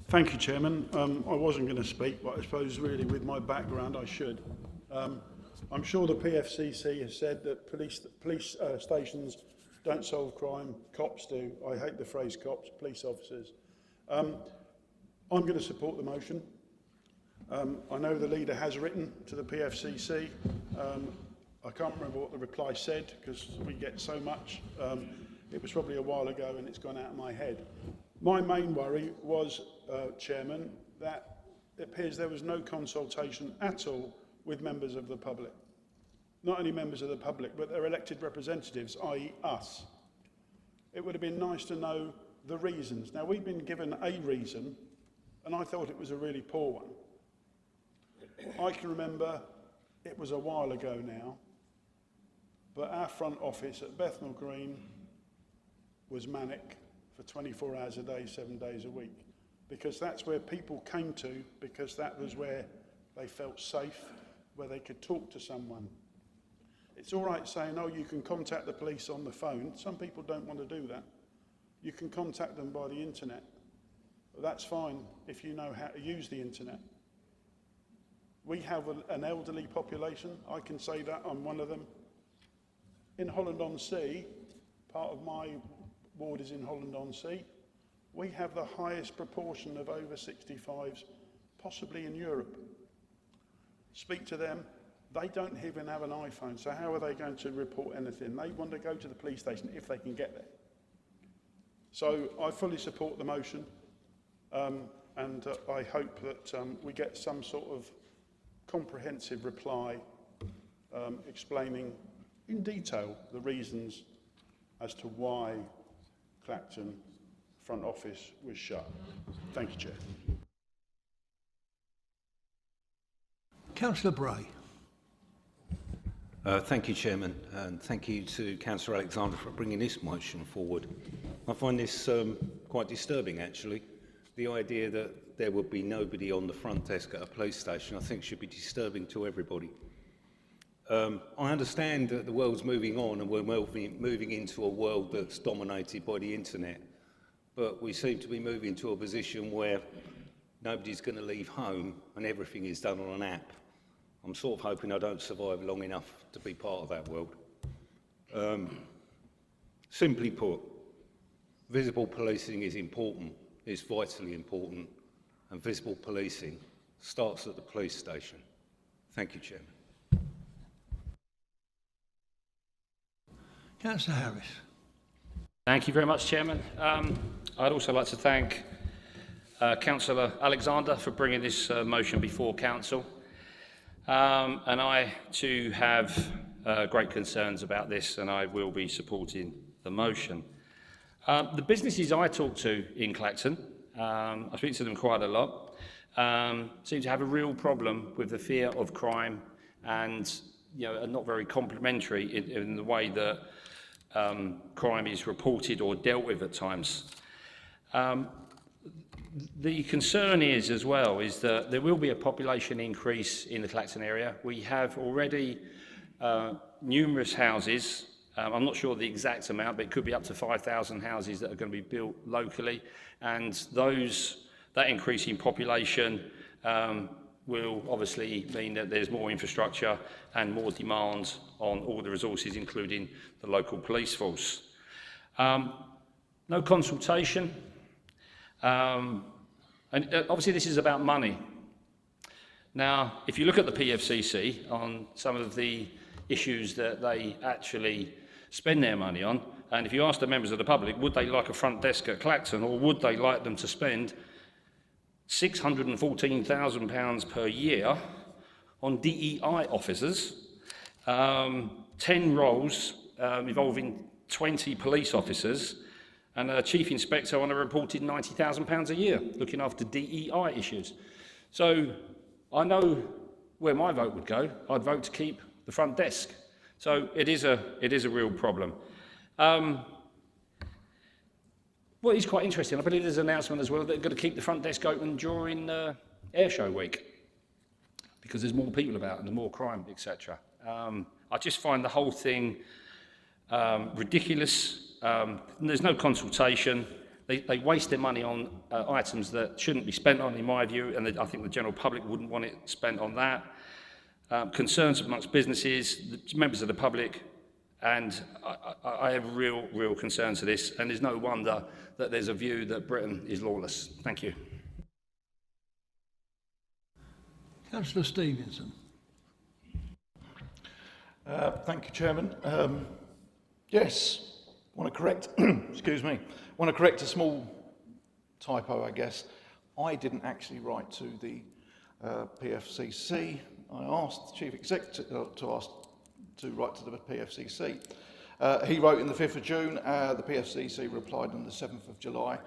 Thank you, Chairman. I wasn't going to speak, but I suppose really with my background I should. I'm sure the PFCC has said that police stations don't solve crime, cops do. I hate the phrase cops, police officers. I'm going to support the motion. I know the leader has written to the PFCC. I can't remember what the reply said because we get so much. It was probably a while ago and it's gone out of my head. My main worry was, Chairman, that it appears there was no consultation at all with members of the public. Not only members of the public, but their elected representatives, i.e. us. It would have been nice to know the reasons. Now, we've been given a reason, and I thought it was a really poor one. I can remember, it was a while ago now, but our front office at Bethnal Green was manic for 24 hours a day, 7 days a week, because that's where people came to, because that was where they felt safe, where they could talk to someone. It's all right saying, oh, you can contact the police on the phone. Some people don't want to do that. You can contact them by the internet. That's fine if you know how to use the internet. We have an elderly population. I can say that, I'm one of them. In Holland-on-Sea, part of my ward is in Holland-on-Sea, we have the highest proportion of over 65s possibly in Europe. Speak to them, they don't even have an iPhone, so how are they going to report anything? They want to go to the police station if they can get there. So I fully support the motion, and I hope that we get some sort of comprehensive reply explaining in detail the reasons as to why Clacton front office was shut. Thank you, Chair. Councillor Bray. Thank you, Chairman, and thank you to Councillor Alexander for bringing this motion forward. I find this quite disturbing, actually. The idea that there would be nobody on the front desk at a police station, I think, should be disturbing to everybody. I understand that the world's moving on and we're moving into a world that's dominated by the internet, but we seem to be moving to a position where nobody's going to leave home and everything is done on an app. I'm sort of hoping I don't survive long enough to be part of that world. Simply put, visible policing is important, it's vitally important, and visible policing starts at the police station. Thank you, Chairman. Councillor Harris. Thank you very much, Chairman. I'd also like to thank Councillor Alexander for bringing this motion before Council. And I too have great concerns about this, and I will be supporting the motion. The businesses I talk to in Clacton, I speak to them quite a lot, seem to have a real problem with the fear of crime and are not very complimentary in the way that crime is reported or dealt with at times. The concern is that there will be a population increase in the Clacton area. We have already numerous houses. I'm not sure the exact amount, but it could be up to 5,000 houses that are going to be built locally. And that increase in population will obviously mean that there's more infrastructure and more demand on all the resources, including the local police force. No consultation. And obviously this is about money. Now, if you look at the PFCC on some of the issues that they actually spend their money on, and if you ask the members of the public, would they like a front desk at Clacton, or would they like them to spend £614,000 per year on DEI officers, 10 roles involving 20 police officers and a chief inspector on a reported £90,000 a year looking after DEI issues. So I know where my vote would go. I'd vote to keep the front desk. So it is a real problem. What is quite interesting, I believe there's an announcement as well that they're going to keep the front desk open during Airshow week because there's more people about and there's more crime, etc. I just find the whole thing ridiculous. There's no consultation. They waste their money on items that shouldn't be spent on, in my view, and I think the general public wouldn't want it spent on that. Concerns amongst businesses, members of the public, and I have real concerns to this, and there's no wonder that there's a view that Britain is lawless. Thank you. Councillor Stevenson. Thank you, Chairman. Yes, want to correct, excuse me, want to correct a small typo, I guess. I didn't actually write to the PFCC. I asked the Chief Executive to write to the PFCC. He wrote in the 5th of June, the PFCC replied on the 7th of July,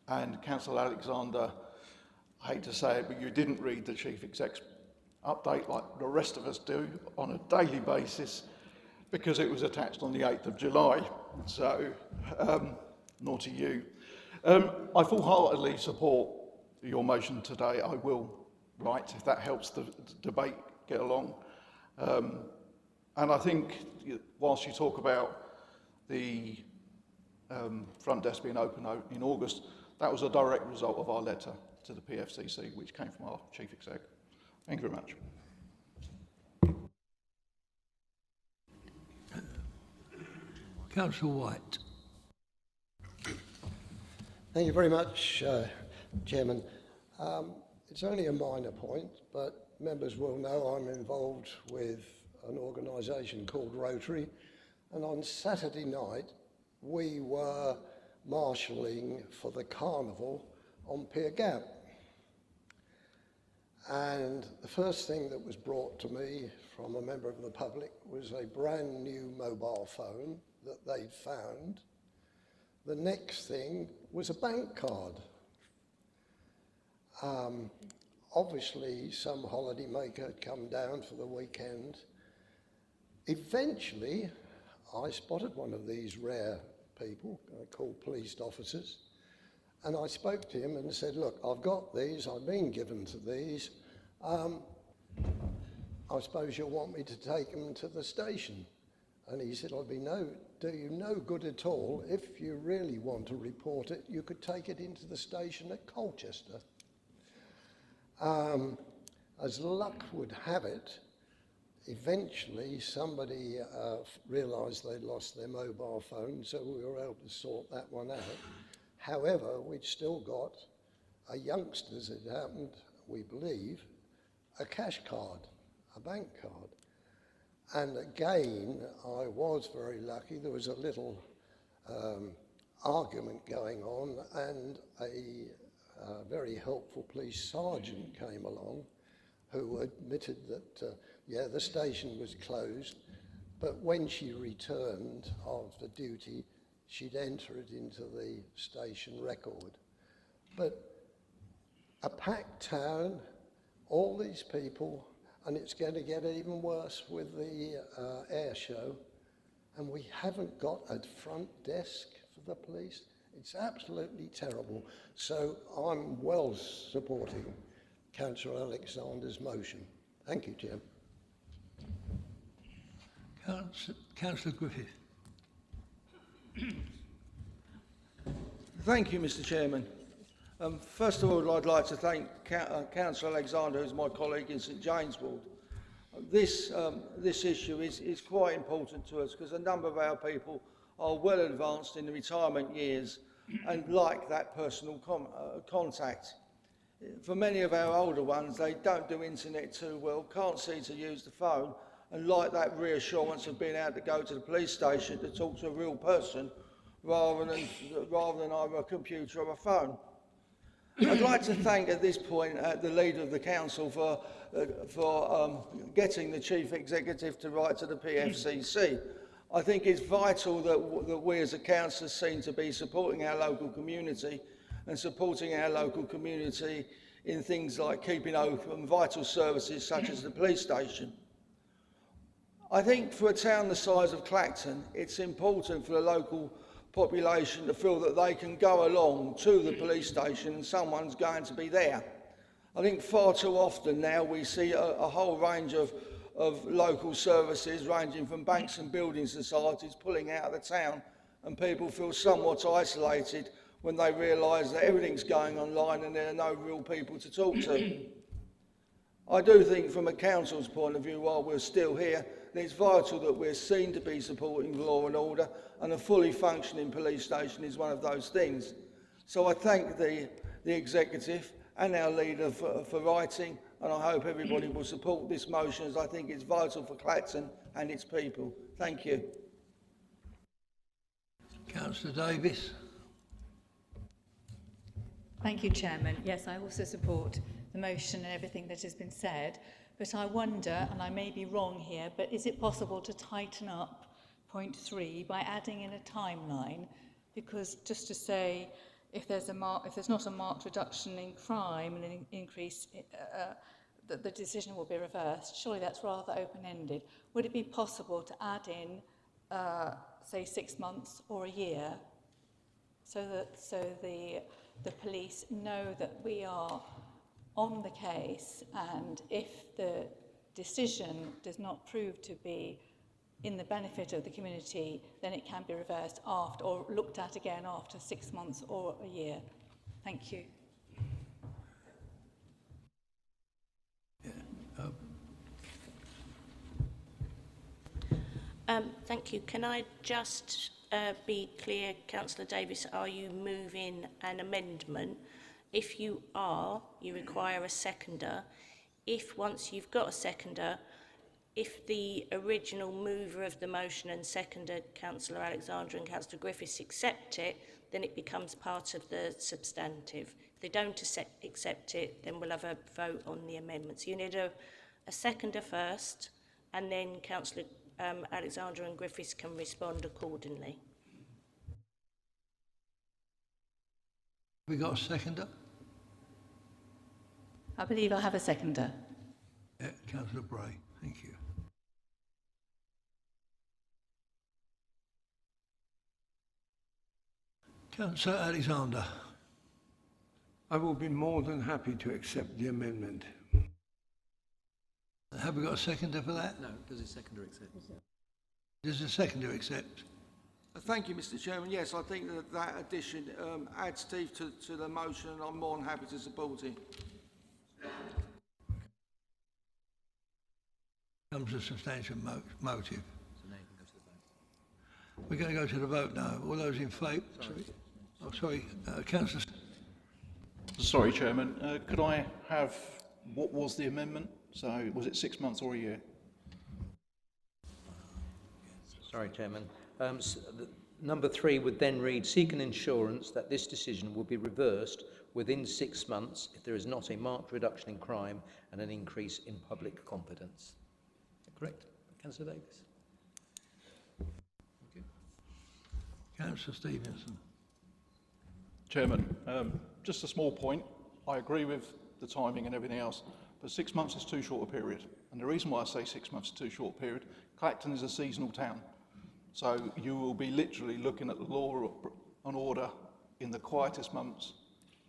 and Councillor Alexander, I hate to say it, but you didn't read the Chief Exec's update like the rest of us do on a daily basis, because it was attached on the 8th of July. So, naughty you. I full-heartedly support your motion today. I will write if that helps the debate get along. And I think whilst you talk about the front desk being open in August, that was a direct result of our letter to the PFCC, which came from our Chief Exec. Thank you very much. Councillor White. Thank you very much, Chairman. It's only a minor point, but members will know I'm involved with an organisation called Rotary, and on Saturday night we were marshalling for the carnival on Pier Gap. And the first thing that was brought to me from a member of the public was a brand new mobile phone that they'd found. The next thing was a bank card. Obviously, some holidaymaker had come down for the weekend. Eventually, I spotted one of these rare people called police officers, and I spoke to him and said, look, I've got these, I've been given to these. I suppose you'll want me to take them to the station. And he said, do you no good at all. If you really want to report it, you could take it into the station at Colchester. As luck would have it, eventually somebody realised they'd lost their mobile phone, so we were able to sort that one out. However, we'd still got a youngster, as it happened, we believe, a cash card, a bank card. And again, I was very lucky. There was a little argument going on, and a very helpful police sergeant came along who admitted that, yeah, the station was closed, but when she returned after duty, she'd enter it into the station record. But a packed town, all these people, and it's going to get even worse with the air show, and we haven't got a front desk for the police. It's absolutely terrible. So I'm well supporting Councillor Alexander's motion. Thank you, Chair. Councillor Griffith. Thank you, Mr. Chairman. First of all, I'd like to thank Councillor Alexander, who's my colleague in St James Ward. This issue is quite important to us because a number of our people are well advanced in the retirement years and like that personal contact. For many of our older ones, they don't do internet too well, can't see to use the phone, and like that reassurance of being able to go to the police station to talk to a real person rather than either a computer or a phone. I'd like to thank at this point the leader of the council for getting the chief executive to write to the PFCC. I think it's vital that we as a council are seen to be supporting our local community and supporting our local community in things like keeping open vital services such as the police station. I think for a town the size of Clacton, it's important for the local population to feel that they can go along to the police station and someone's going to be there. I think far too often now we see a whole range of local services ranging from banks and building societies pulling out of the town, and people feel somewhat isolated when they realise that everything's going online and there are no real people to talk to. I do think from a council's point of view, while we're still here, that it's vital that we're seen to be supporting law and order, and a fully functioning police station is one of those things. So I thank the executive and our leader for writing, and I hope everybody will support this motion, as I think it's vital for Clacton and its people. Thank you. Councillor Davis. Thank you, Chairman. Yes, I also support the motion and everything that has been said, but I wonder, and I may be wrong here, but is it possible to tighten up point 3 by adding in a timeline? Because just to say, if there's not a marked reduction in crime and an increase, that the decision will be reversed. Surely that's rather open-ended. Would it be possible to add in, say, 6 months or a year, so the police know that we are on the case, and if the decision does not prove to be in the benefit of the community, then it can be reversed after, or looked at again after 6 months or a year. Thank you. Thank you. Can I just be clear, Councillor Davis, are you moving an amendment? If you are, you require a seconder. If once you've got a seconder, if the original mover of the motion and seconder, Councillor Alexander and Councillor Griffiths, accept it, then it becomes part of the substantive. If they don't accept it, then we'll have a vote on the amendment. So you need a seconder first, and then Councillor Alexander and Griffiths can respond accordingly. We got a seconder? I believe I have a seconder. Yeah, Councillor Bray. Thank you. Councillor Alexander. I will be more than happy to accept the amendment. Have we got a seconder for that? No, does the seconder accept? Does the seconder accept? Thank you, Mr. Chairman. Yes, I think that addition adds teeth to the motion, and I'm more than happy to support it. Comes a substantial motive. So now you can go to the vote. We're going to go to the vote now. All those in favour? Sorry. Councillor. Sorry, Chairman. Could I have what was the amendment? So was it 6 months or a year? Sorry, Chairman. Number 3 would then read, seek an insurance that this decision will be reversed within 6 months if there is not a marked reduction in crime and an increase in public confidence. Correct, Councillor Davis? Okay. Councillor Stevenson. Chairman, just a small point. I agree with the timing and everything else, but 6 months is too short a period. And the reason why I say 6 months is too short a period, Clacton is a seasonal town. So you will be literally looking at the law and order in the quietest months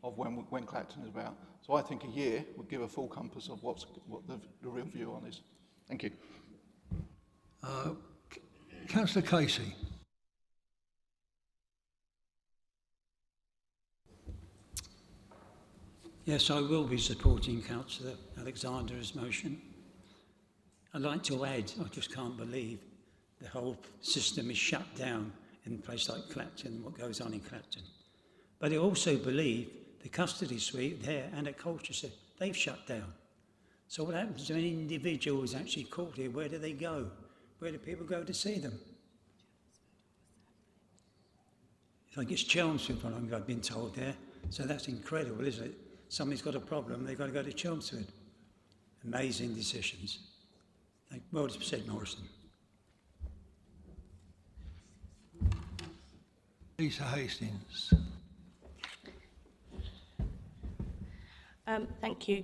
of when Clacton is about. So I think a year would give a full compass of what the real view on is. Thank you. Councillor Casey. Yes, I will be supporting Councillor Alexander's motion. I'd like to add, I just can't believe the whole system is shut down in a place like Clacton, what goes on in Clacton. But I also believe the custody suite there and at Colchester, they've shut down. So what happens to an individual who's actually caught here? Where do they go? Where do people go to see them? I think it's Chelmsford, I've been told there. So that's incredible, isn't it? Somebody's got a problem, they've got to go to Chelmsford. Amazing decisions. Well said, Morrison. Lisa Hastings. Thank you.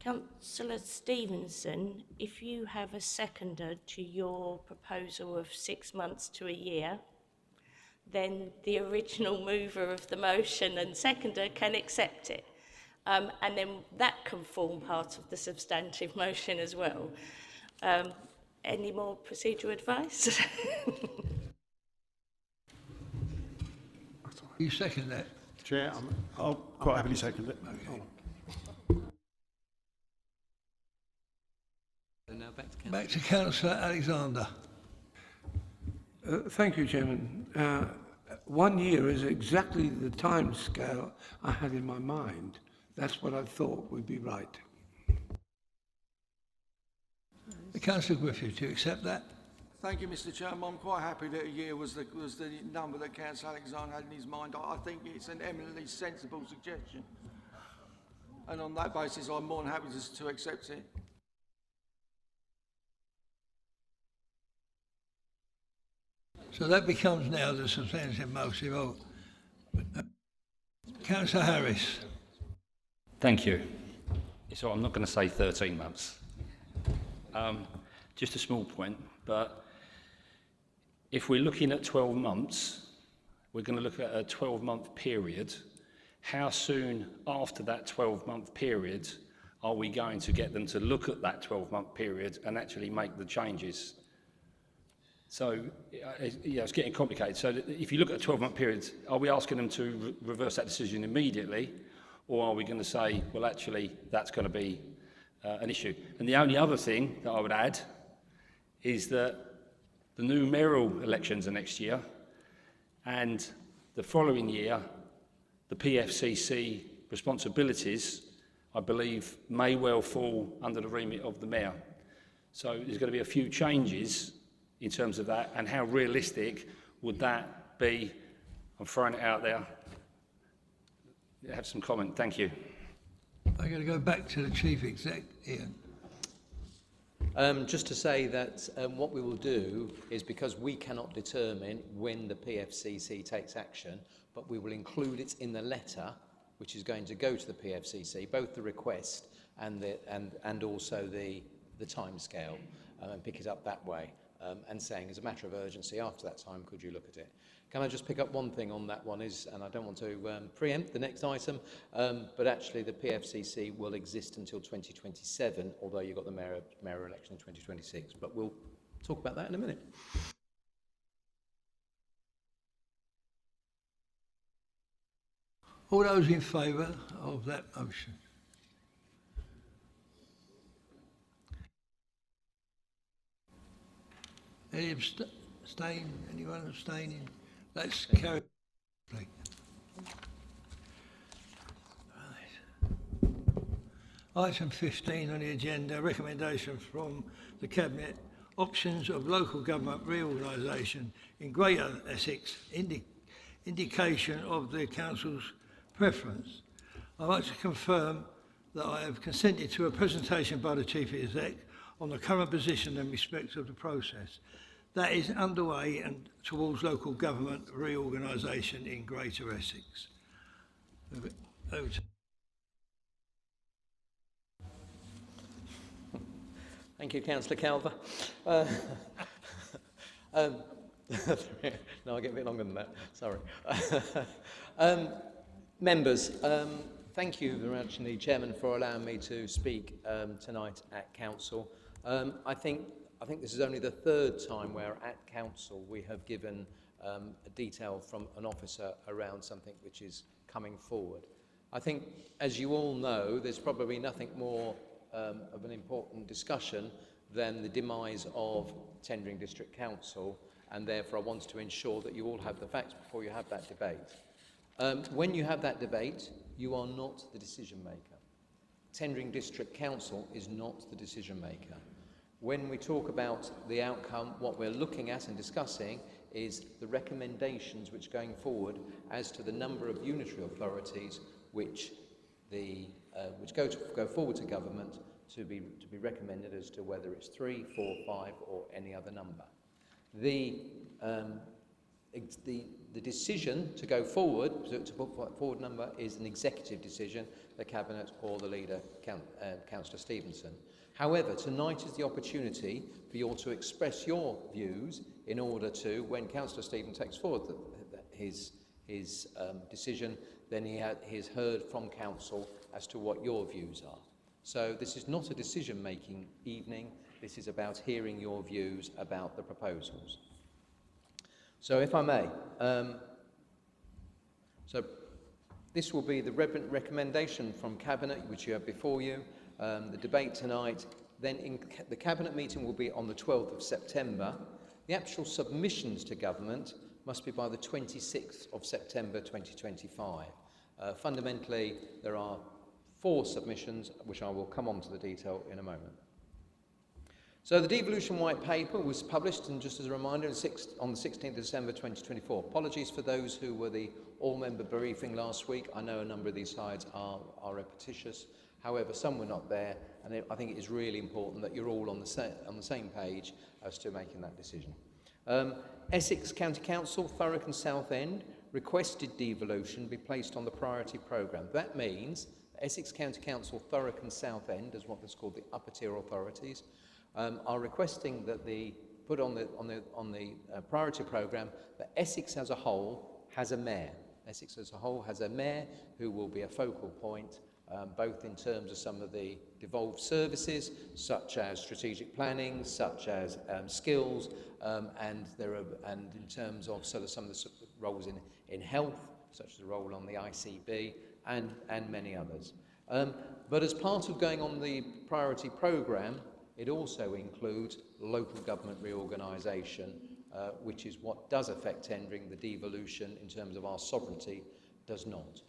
Councillor Stevenson, if you have a seconder to your proposal of 6 months to a year, then the original mover of the motion and seconder can accept it. And then that can form part of the substantive motion as well. Any more procedural advice? You second that? Chair, I'll quite happily second it. Okay. And now Back to Councillor Alexander. Thank you, Chairman. 1 year is exactly the time scale I had in my mind. That's what I thought would be right. Councillor Griffith, do you accept that? Thank you, Mr. Chairman. I'm quite happy that a year was the number that Councillor Alexander had in his mind. I think it's an eminently sensible suggestion. And on that basis, I'm more than happy to accept it. So that becomes now the substantive motion vote. Councillor Harris. Thank you. So I'm not going to say 13 months. Just a small point, but if we're looking at 12 months, we're going to look at a 12-month period. How soon after that 12-month period are we going to get them to look at that 12-month period and actually make the changes? So, yeah, it's getting complicated. So if you look at a 12-month period, are we asking them to reverse that decision immediately, or are we going to say, well, actually, that's going to be an issue? And the only other thing that I would add is that the new mayoral elections are next year, and the following year, the PFCC responsibilities, I believe, may well fall under the remit of the mayor. So there's going to be a few changes in terms of that, and how realistic would that be? I'm throwing it out there. Have some comment. Thank you. I'm going to go back to the Chief Exec, Ian. Just to say that what we will do is, because we cannot determine when the PFCC takes action, but we will include it in the letter which is going to go to the PFCC, both the request and also the timescale, and pick it up that way. And saying, as a matter of urgency, after that time, could you look at it? Can I just pick up one thing on that one is, and I don't want to preempt the next item, but actually the PFCC will exist until 2027, although you've got the mayor election in 2026. But we'll talk about that in a minute. All those in favour of that motion? Any abstain? Anyone abstaining? Let's carry. Right. Item 15 on the agenda, recommendation from the Cabinet, options of local government reorganisation in Greater Essex, indication of the Council's preference. I'd like to confirm that I have consented to a presentation by the Chief Exec on the current position in respect of the process that is underway and towards local government reorganisation in Greater Essex. Over to Thank you, Councillor Calver. No, I get a bit longer than that, sorry. Members, thank you very much indeed, Chairman, for allowing me to speak tonight at Council. I think this is only the third time where at Council we have given a detail from an officer around something which is coming forward. I think, as you all know, there's probably nothing more of an important discussion than the demise of Tendring District Council, and therefore I wanted to ensure that you all have the facts before you have that debate. When you have that debate, you are not the decision maker. Tendring District Council is not the decision maker. When we talk about the outcome, what we're looking at and discussing is the recommendations which going forward as to the number of unitary authorities which go forward to government to be recommended as to whether it's 3, 4, 5 or any other number. the decision to go forward, to put forward number, is an executive decision, the Cabinet or the leader, Councillor Stevenson. However, tonight is the opportunity for you all to express your views in order to, when Councillor Stevenson takes forward his decision, then he has heard from Council as to what your views are. So this is not a decision-making evening, this is about hearing your views about the proposals. So if I may, so this will be the recommendation from Cabinet, which you have before you, the debate tonight, then the Cabinet meeting will be on the 12th of September. The actual submissions to Government must be by the 26th of September 2025. Fundamentally, there are 4 submissions, which I will come on to the detail in a moment. So the devolution white paper was published, and just as a reminder, on the 16th of December 2024. Apologies for those who were the all-member briefing last week. I know a number of these slides are repetitious. However, some were not there, and I think it is really important that you're all on the same page as to making that decision. Essex County Council, Thurrock and Southend requested devolution be placed on the priority programme. That means Essex County Council, Thurrock and Southend, as what is called the upper tier authorities, are requesting that put on the priority programme that Essex as a whole has a mayor. Essex as a whole has a mayor who will be a focal point, both in terms of some of the devolved services, such as strategic planning, such as skills, and in terms of sort of some of the roles in health, such as the role on the ICB, and many others. But as part of going on the priority programme, it also includes local government reorganisation, which is what does affect tendering. The devolution in terms of our sovereignty does not.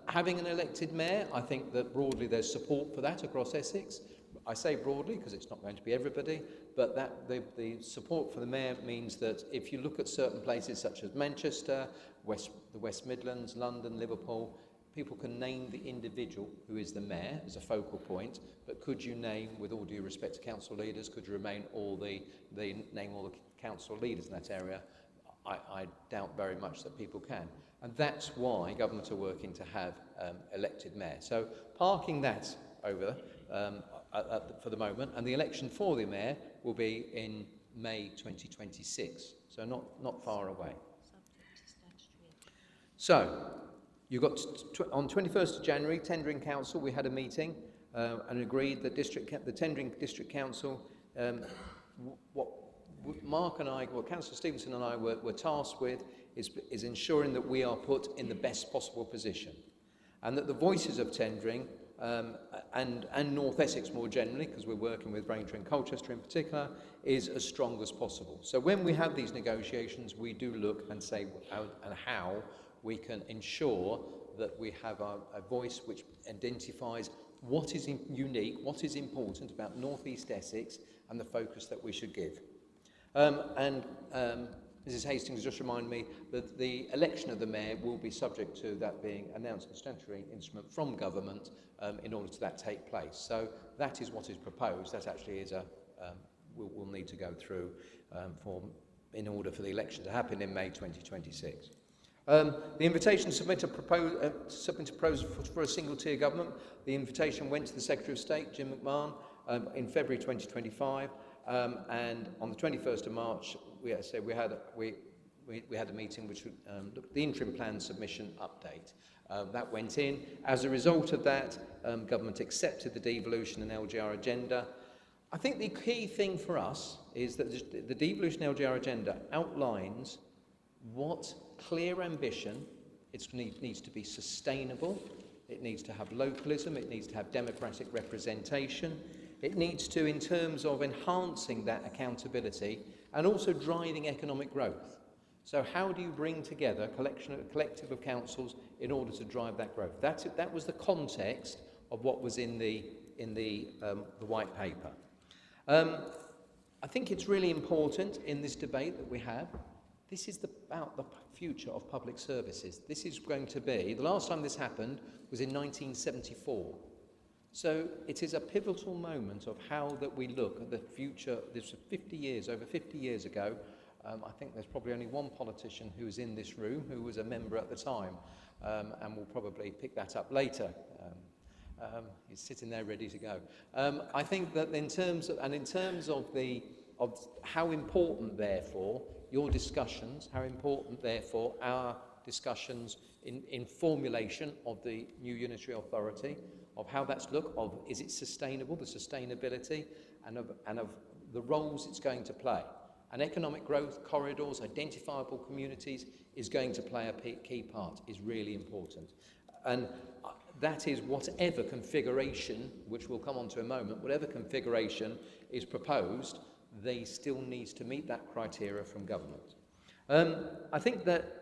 Having an elected mayor, I think that broadly there's support for that across Essex. I say broadly because it's not going to be everybody, but the support for the mayor means that if you look at certain places such as Manchester, the West Midlands, London, Liverpool, people can name the individual who is the mayor as a focal point, but could you name, with all due respect to council leaders, could you name all the council leaders in that area? I doubt very much that people can. And that's why government are working to have elected mayor. So parking that over for the moment, and the election for the mayor will be in May 2026, so not far away. So you got on 21st of January, Tendering Council, we had a meeting and agreed that the Tendering District Council, what Mark and I, what Councillor Stevenson and I were tasked with is ensuring that we are put in the best possible position, and that the voices of tendering and North Essex more generally, because we're working with Braintree and Colchester in particular, is as strong as possible. So when we have these negotiations, we do look and say how we can ensure that we have a voice which identifies what is unique, what is important about North East Essex, and the focus that we should give. Mrs Hastings just reminded me that the election of the mayor will be subject to that being announced in a statutory instrument from government in order to that take place. So that is what is proposed. That actually is we'll need to go through in order for the election to happen in May 2026. The invitation to submit a proposal for a single-tier government. The invitation went to the Secretary of State, Jim McMahon, in February 2025, and on the 21st of March, we had a meeting which looked at the interim plan submission update. That went in. As a result of that, government accepted the devolution and LGR agenda. I think the key thing for us is that the devolution LGR agenda outlines what clear ambition. It needs to be sustainable, it needs to have localism, it needs to have democratic representation, it needs to, in terms of enhancing that accountability and also driving economic growth. So how do you bring together a collective of councils in order to drive that growth? That was the context of what was in the white paper. I think it's really important in this debate that we have. This is about the future of public services. This is going to be, the last time this happened was in 1974. So it is a pivotal moment of how that we look at the future. This was over 50 years ago, I think there's probably only one politician who was in this room who was a member at the time, and will probably pick that up later. He's sitting there ready to go. I think that in terms of how important, therefore, your discussions, how important, therefore, our discussions in formulation of the new unitary authority, of how that's look, of is it sustainable, the sustainability, and of the roles it's going to play. And economic growth, corridors, identifiable communities is going to play a key part, is really important. And that is whatever configuration, which we'll come on to in a moment, whatever configuration is proposed, they still needs to meet that criteria from government. I think that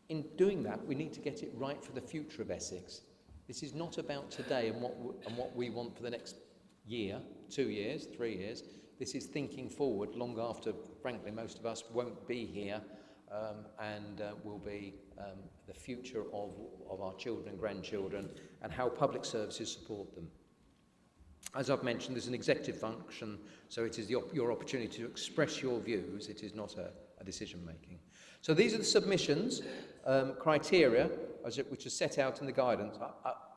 in doing that, we need to get it right for the future of Essex. This is not about today and what we want for the next year, 2 years, 3 years. This is thinking forward long after, frankly, most of us won't be here and will be the future of our children and grandchildren, and how public services support them. As I've mentioned, there's an executive function, so it is your opportunity to express your views. It is not a decision-making. So these are the submissions, criteria, which are set out in the guidance.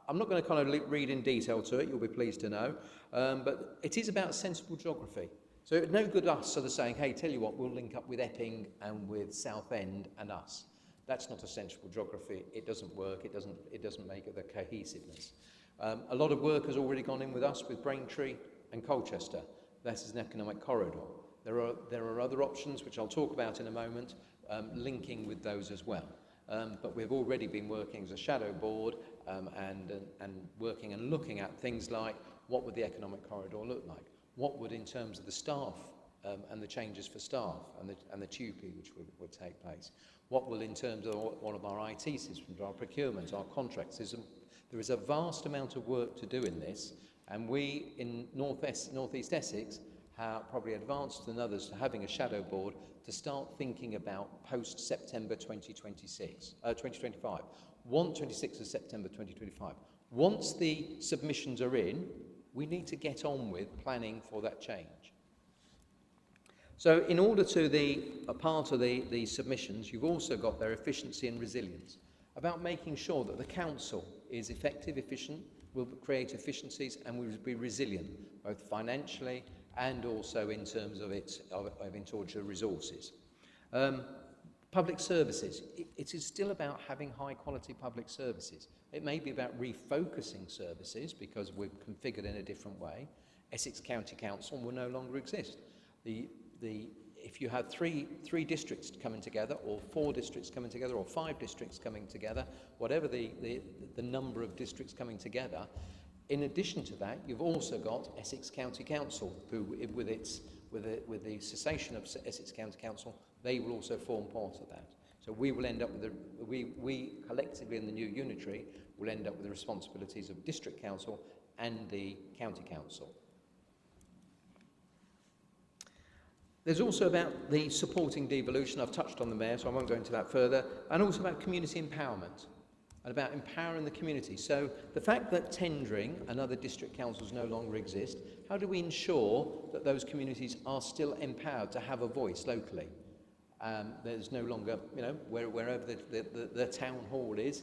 I'm not going to kind of read in detail to it, you'll be pleased to know, but it is about sensible geography. So it's no good us sort of saying, hey, tell you what, we'll link up with Epping and with Southend and us. That's not a sensible geography. It doesn't work. It doesn't make it the cohesiveness. A lot of work has already gone in with us, with Braintree and Colchester. That is an economic corridor. There are other options, which I'll talk about in a moment, linking with those as well. But we've already been working as a shadow board and working and looking at things like what would the economic corridor look like? What would, in terms of the staff and the changes for staff and the TUPE which would take place? What will, in terms of one of our IT systems, our procurement, our contracts? There is a vast amount of work to do in this, and we in North East Essex have probably advanced than others to having a shadow board to start thinking about post-September 2025. 26th of September 2025. Once the submissions are in, we need to get on with planning for that change. So in order to a part of the submissions, you've also got their efficiency and resilience, about making sure that the council is effective, efficient, will create efficiencies and will be resilient, both financially and also in terms of its intellectual resources. Public services. It is still about having high quality public services. It may be about refocusing services because we're configured in a different way. Essex County Council will no longer exist. If you have three districts coming together, or 4 districts coming together, or 5 districts coming together, whatever the number of districts coming together, in addition to that, you've also got Essex County Council, who, with the cessation of Essex County Council, they will also form part of that. So we will end up with we collectively in the new unitary will end up with the responsibilities of district council and the county council. There's also about the supporting devolution. I've touched on the mayor, so I won't go into that further, and also about community empowerment and about empowering the community. So the fact that tendering and other district councils no longer exist, how do we ensure that those communities are still empowered to have a voice locally? There's no longer, wherever the town hall is,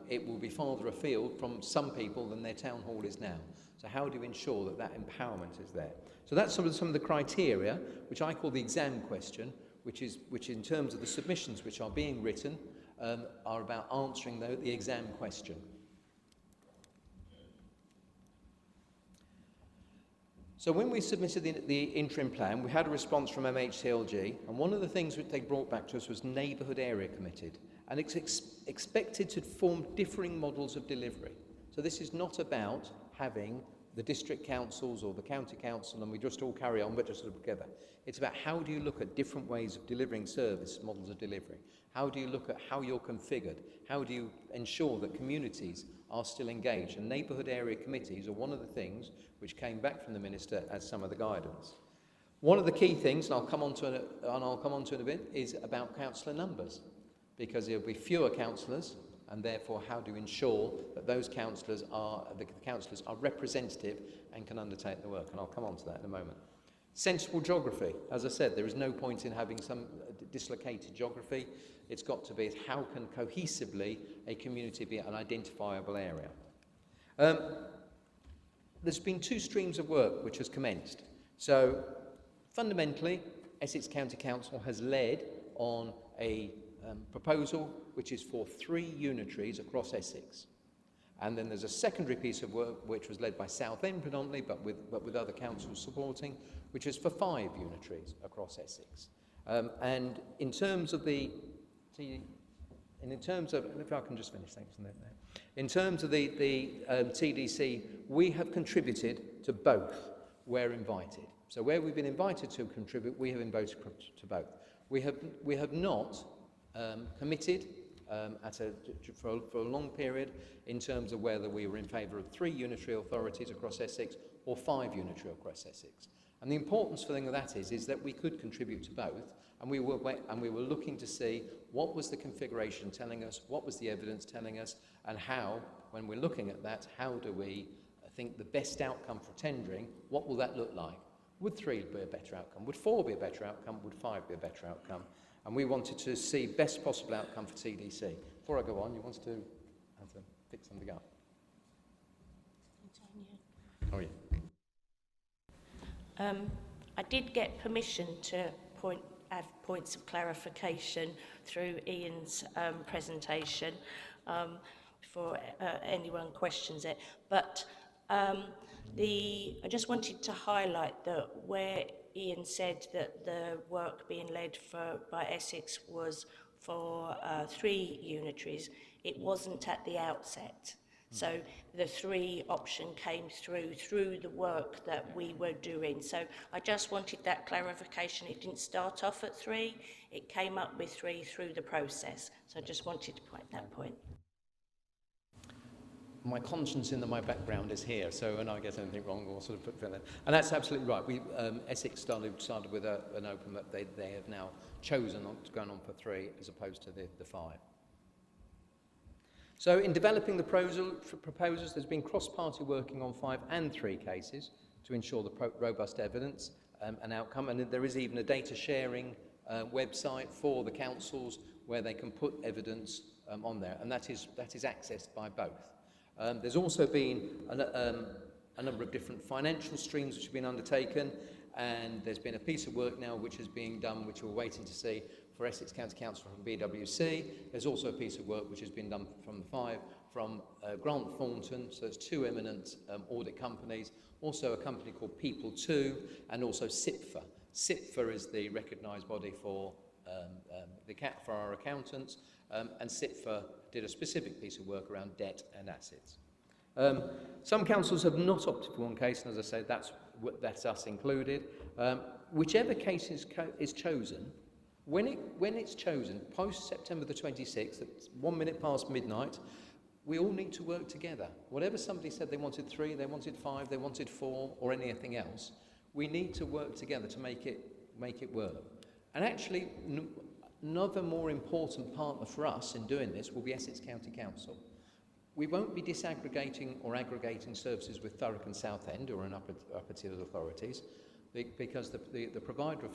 it will be farther afield from some people than their town hall is now. So how do you ensure that empowerment is there? So that's some of the criteria, which I call the exam question, which in terms of the submissions which are being written, are about answering the exam question. So when we submitted the interim plan, we had a response from MHCLG, and one of the things that they brought back to us was neighbourhood area committed, and it's expected to form differing models of delivery. So this is not about having the district councils or the county council and we just all carry on, but just sort of together. It's about how do you look at different ways of delivering service, models of delivery? How do you look at how you're configured? How do you ensure that communities are still engaged? And neighbourhood area committees are one of the things which came back from the Minister as some of the guidance. One of the key things, and I'll come on to it in a bit, is about councillor numbers, because there'll be fewer councillors, and therefore how do you ensure that those councillors are representative and can undertake the work? And I'll come on to that in a moment. Sensible geography. As I said, there is no point in having some dislocated geography. It's got to be how can cohesively a community be an identifiable area. There's been 2 streams of work which has commenced. So fundamentally, Essex County Council has led on a proposal which is for 3 unitaries across Essex. And then there's a secondary piece of work which was led by Southend predominantly, but with other councils supporting, which is for 5 unitaries across Essex. And in terms of the, if I can just finish, thanks. In terms of the TDC, we have contributed to both where invited. So where we've been invited to contribute, we have been voted to both. We have not committed for a long period in terms of whether we were in favour of 3 unitary authorities across Essex or 5 unitary across Essex. And the importance for that is that we could contribute to both, and we were looking to see what was the configuration telling us, what was the evidence telling us, and how, when we're looking at that, how do we think the best outcome for tendering, what will that look like? Would 3 be a better outcome? Would 4 be a better outcome? Would 5 be a better outcome? And we wanted to see best possible outcome for TDC. Before I go on, you wanted to pick something up? Oh, yeah. I did get permission to have points of clarification through Ian's presentation before anyone questions it. But I just wanted to highlight that where Ian said that the work being led by Essex was for 3 unitaries, it wasn't at the outset. So the 3 option came through the work that we were doing. So I just wanted that clarification. It didn't start off at 3, it came up with 3 through the process. So I just wanted to point that point. My conscience in my background is here, so when I get anything wrong, we'll sort of fill in. And that's absolutely right. Essex started with an open that they have now chosen going on for 3 as opposed to the 5. So in developing the proposals, there's been cross-party working on 5 and 3 cases to ensure the robust evidence and outcome. And there is even a data sharing website for the councils where they can put evidence on there, and that is accessed by both. There's also been a number of different financial streams which have been undertaken, and there's been a piece of work now which is being done, which we're waiting to see for Essex County Council from BWC. There's also a piece of work which has been done from the 5 from Grant Thornton, so it's 2 eminent audit companies, also a company called People2, and also CIPFA. CIPFA is the recognised body for our accountants, and CIPFA did a specific piece of work around debt and assets. Some councils have not opted for one case, and as I say, that's us included. Whichever case is chosen, when it's chosen, post-September the 26th, at 1 minute past midnight, we all need to work together. Whatever somebody said they wanted 3, they wanted 5, they wanted 4, or anything else, we need to work together to make it work. And actually, another more important partner for us in doing this will be Essex County Council. We won't be disaggregating or aggregating services with Thurrock and Southend or in upper tier authorities, because the provider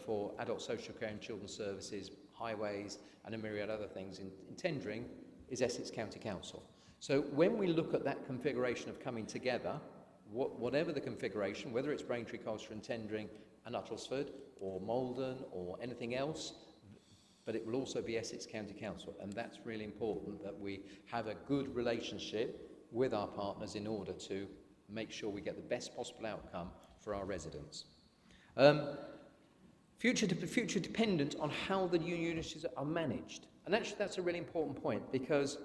for adult social care and children's services, highways, and a myriad other things in tendering is Essex County Council. So when we look at that configuration of coming together, whatever the configuration, whether it's Braintree, Colchester and tendering and Uttlesford or Malden or anything else, but it will also be Essex County Council, and that's really important that we have a good relationship with our partners in order to make sure we get the best possible outcome for our residents. Future dependent on how the new units are managed. And actually that's a really important point, because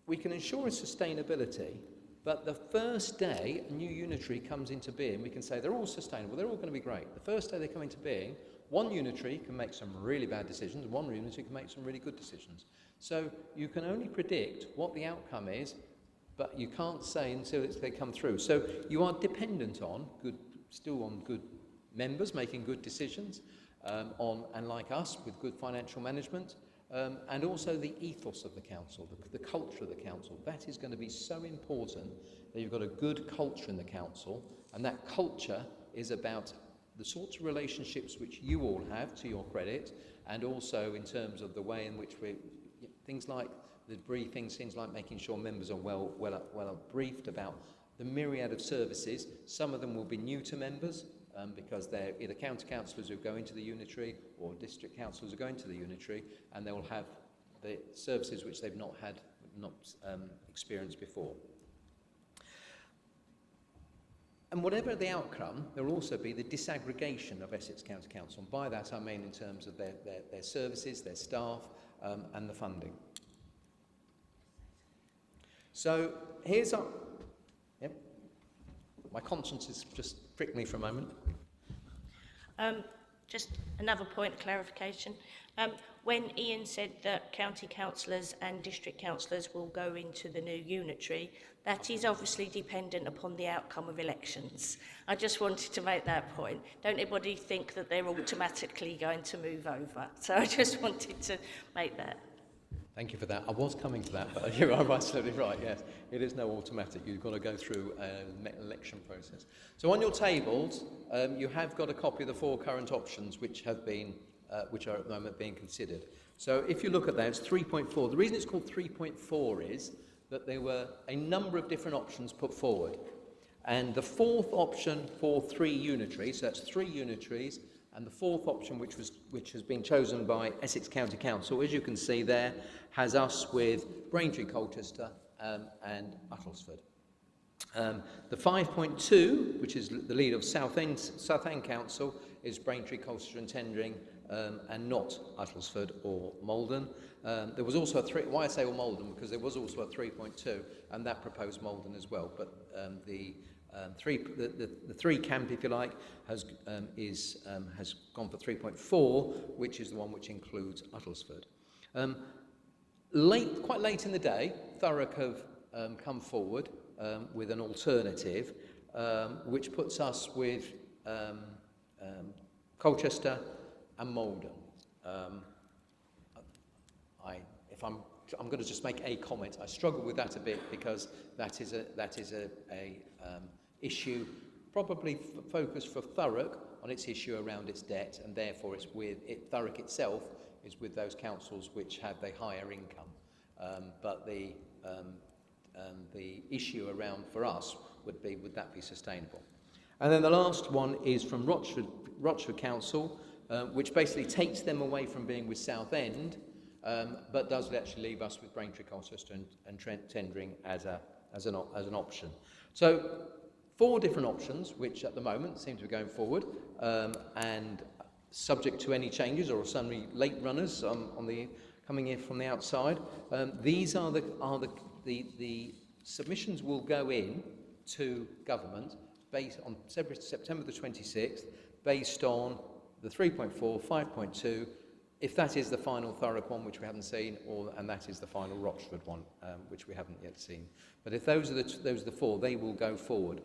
we can ensure sustainability, but the first day a new unitary comes into being, we can say they're all sustainable, they're all going to be great. The first day they come into being, one unitary can make some really bad decisions, one unitary can make some really good decisions. So you can only predict what the outcome is, but you can't say until they come through. So you are dependent on good members making good decisions, and like us, with good financial management, and also the ethos of the council, the culture of the council. That is going to be so important, that you've got a good culture in the council, and that culture is about the sorts of relationships which you all have, to your credit, and also in terms of the way in which things like the briefings, things like making sure members are well briefed about the myriad of services. Some of them will be new to members because they're either county councillors who go into the unitary or district councillors who go into the unitary, and they will have the services which they've not experienced before. And whatever the outcome, there will also be the disaggregation of Essex County Council. And by that I mean in terms of their services, their staff, and the funding. So here's our... Yep. My conscience has just pricked me for a moment. Just another point of clarification. When Ian said that county councillors and district councillors will go into the new unitary, that is obviously dependent upon the outcome of elections. I just wanted to make that point. Don't anybody think that they're automatically going to move over. So I just wanted to make that. Thank you for that. I was coming to that, but you are absolutely right, yes. It is no automatic. You've got to go through an election process. So on your tables, you have got a copy of the 4 current options which are at the moment being considered. So if you look at that, it's 3.4. The reason it's called 3.4 is that there were a number of different options put forward. And the 4th option for 3 unitaries, so that's 3 unitaries, and the 4th option, which has been chosen by Essex County Council, as you can see there, has us with Braintree, Colchester, and Uttlesford. The 5.2, which is the lead of Southend Council, is Braintree, Colchester, and Tendring, and not Uttlesford or Malden. There was also why I say Malden, because there was also a 3.2, and that proposed Malden as well. But the 3 camp, if you like, has gone for 3.4, which is the one which includes Uttlesford. Quite late in the day, Thurrock have come forward with an alternative, which puts us with Colchester and Malden. I'm going to just make a comment. I struggle with that a bit because that is a issue probably focused for Thurrock on its issue around its debt, and therefore it's with Thurrock itself is with those councils which have the higher income. But the issue around for us would that be sustainable? And then the last one is from Rochford Council, which basically takes them away from being with Southend, but does actually leave us with Braintree, Colchester, and Tendring as an option. So 4 different options, which at the moment seem to be going forward, and subject to any changes or some late runners coming in from the outside. These are the submissions will go in to government based on September the 26th, based on the 3.4, 5.2, if that is the final Thurrock one, which we haven't seen, and that is the final Rochford one, which we haven't yet seen. But if those are the 4, they will go forward.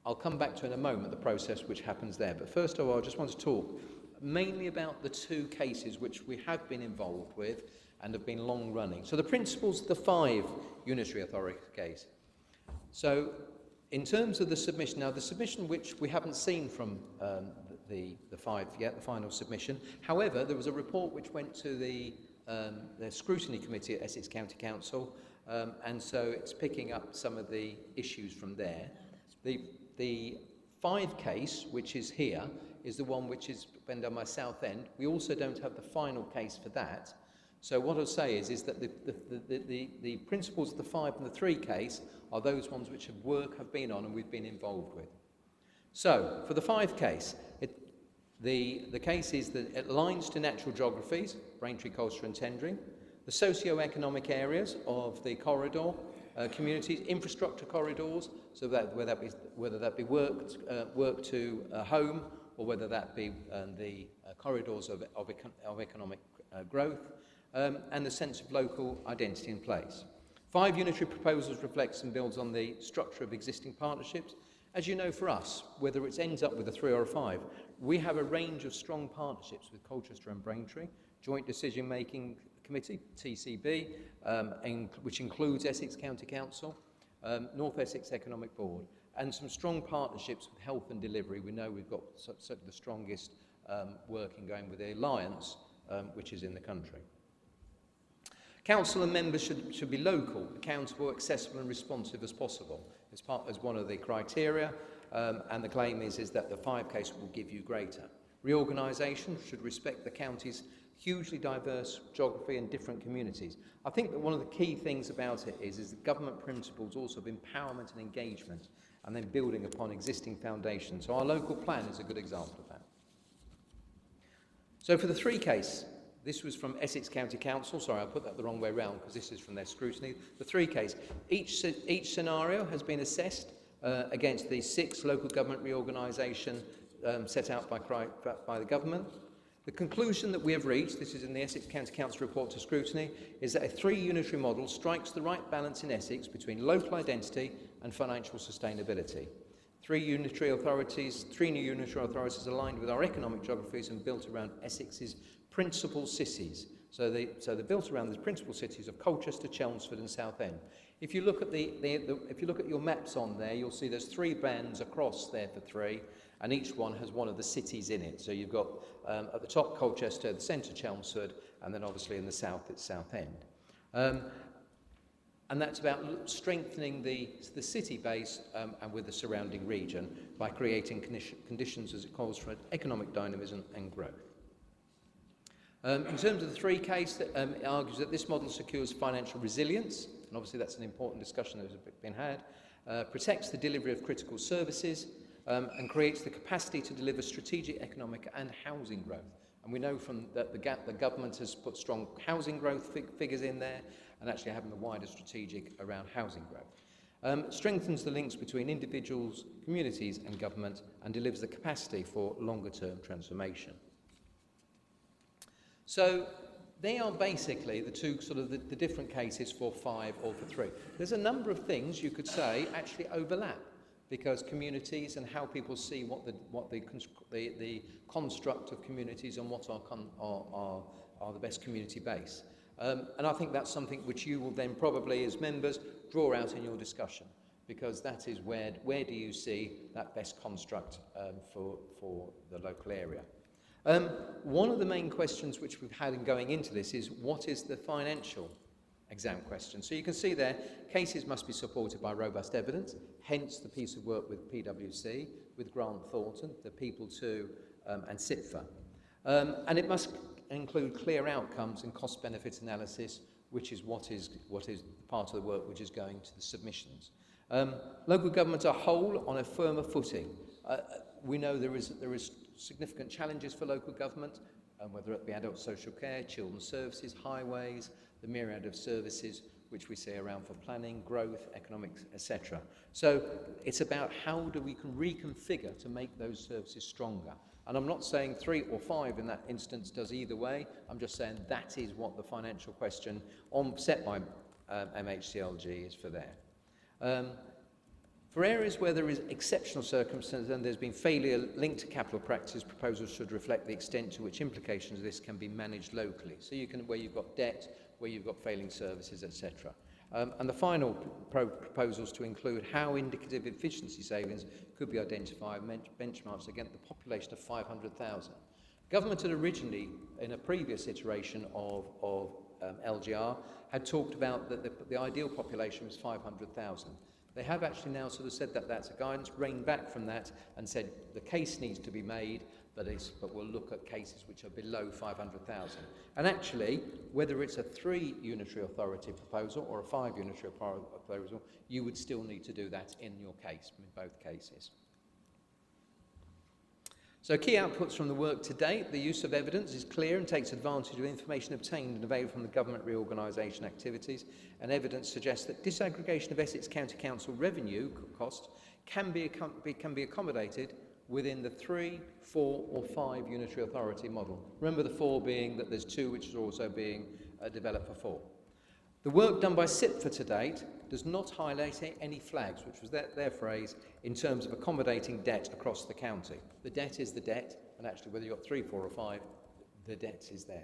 I'll come back to in a moment the process which happens there. But first of all, I just want to talk mainly about the 2 cases which we have been involved with and have been long running. So the principles of the 5 unitary authority case. So in terms of the submission, now the submission which we haven't seen from the 5 yet, the final submission. However, there was a report which went to the scrutiny committee at Essex County Council, and so it's picking up some of the issues from there. The 5 case, which is here, is the one which is been done by Southend. We also don't have the final case for that. So what I'll say is that the principles of the 5 and the 3 case are those ones which have been on and we've been involved with. So for the 5 case, the case is that it aligns to natural geographies, Braintree, Colchester, and Tendring, the socio-economic areas of the corridor, communities, infrastructure corridors, so that whether that be work to home, or whether that be the corridors of economic growth, and the sense of local identity in place. 5 unitary proposals reflects and builds on the structure of existing partnerships. As you know, for us, whether it ends up with a 3 or a 5, we have a range of strong partnerships with Colchester and Braintree, Joint Decision Making Committee, TCB, which includes Essex County Council, North Essex Economic Board. and some strong partnerships with health and delivery. We know we've got certainly the strongest working going with the Alliance, which is in the country. Council and members should be local, accountable, accessible and responsive as possible as one of the criteria, and the claim is that the 5 case will give you greater. Reorganisation should respect the county's hugely diverse geography and different communities. I think that one of the key things about it is the government principles also of empowerment and engagement, and then building upon existing foundations. So our local plan is a good example of that. So for the 3 case, this was from Essex County Council. Sorry, I put that the wrong way round because this is from their scrutiny. The 3 case, each scenario has been assessed against the 6 local government reorganisation set out by the government. The conclusion that we have reached, this is in the Essex County Council report to scrutiny, is that a 3 unitary model strikes the right balance in Essex between local identity and financial sustainability. 3 new unitary authorities aligned with our economic geographies and built around Essex's principal cities. So they're built around the principal cities of Colchester, Chelmsford and Southend. If you look at if you look at your maps on there, you'll see there's 3 bands across there for 3, and each one has one of the cities in it. So you've got at the top Colchester, the centre Chelmsford, and then obviously in the south it's Southend. And that's about strengthening the city base and with the surrounding region by creating conditions, as it calls for, economic dynamism and growth. In terms of the 3 case, it argues that this model secures financial resilience, and obviously that's an important discussion that has been had, protects the delivery of critical services, and creates the capacity to deliver strategic economic and housing growth. And we know from that the government has put strong housing growth figures in there, and actually having the wider strategic around housing growth. Strengthens the links between individuals, communities and government, and delivers the capacity for longer-term transformation. So they are basically the 2 sort of the different cases for 5 or for 3. There's a number of things you could say actually overlap, because communities and how people see what the construct of communities and what are the best community base. And I think that's something which you will then probably, as members, draw out in your discussion, because that is where do you see that best construct for the local area. One of the main questions which we've had in going into this is, what is the financial exam question? So you can see there, cases must be supported by robust evidence, hence the piece of work with PwC, with Grant Thornton, the People2 and CITFA. And it must include clear outcomes and cost-benefit analysis, which is what is part of the work which is going to the submissions. Local government are whole on a firmer footing. We know there is significant challenges for local government, whether it be adult social care, children's services, highways, the myriad of services which we see around for planning, growth, economics, etc. So it's about how we can reconfigure to make those services stronger. And I'm not saying 3 or 5 in that instance does either way. I'm just saying that is what the financial question set by MHCLG is for there. For areas where there is exceptional circumstances and there's been failure linked to capital practice, proposals should reflect the extent to which implications of this can be managed locally. So you can, where you've got debt, where you've got failing services, etc. And the final proposals to include how indicative efficiency savings could be identified, benchmarks against the population of 500,000. Government had originally, in a previous iteration of LGR, had talked about that the ideal population was 500,000. They have actually now sort of said that that's a guidance, reined back from that and said the case needs to be made, but we'll look at cases which are below 500,000. And actually, whether it's a 3 unitary authority proposal or a 5 unitary proposal, you would still need to do that in your case, in both cases. So key outputs from the work to date: the use of evidence is clear and takes advantage of information obtained and available from the government reorganisation activities, and evidence suggests that disaggregation of Essex County Council revenue costs can be accommodated within the 3, 4 or 5 unitary authority model. Remember the 4 being that there's 2 which is also being developed for 4. The work done by CITFA to date does not highlight any flags, which was their phrase, in terms of accommodating debt across the county. The debt is the debt, and actually whether you've got 3, 4 or 5, the debt is there.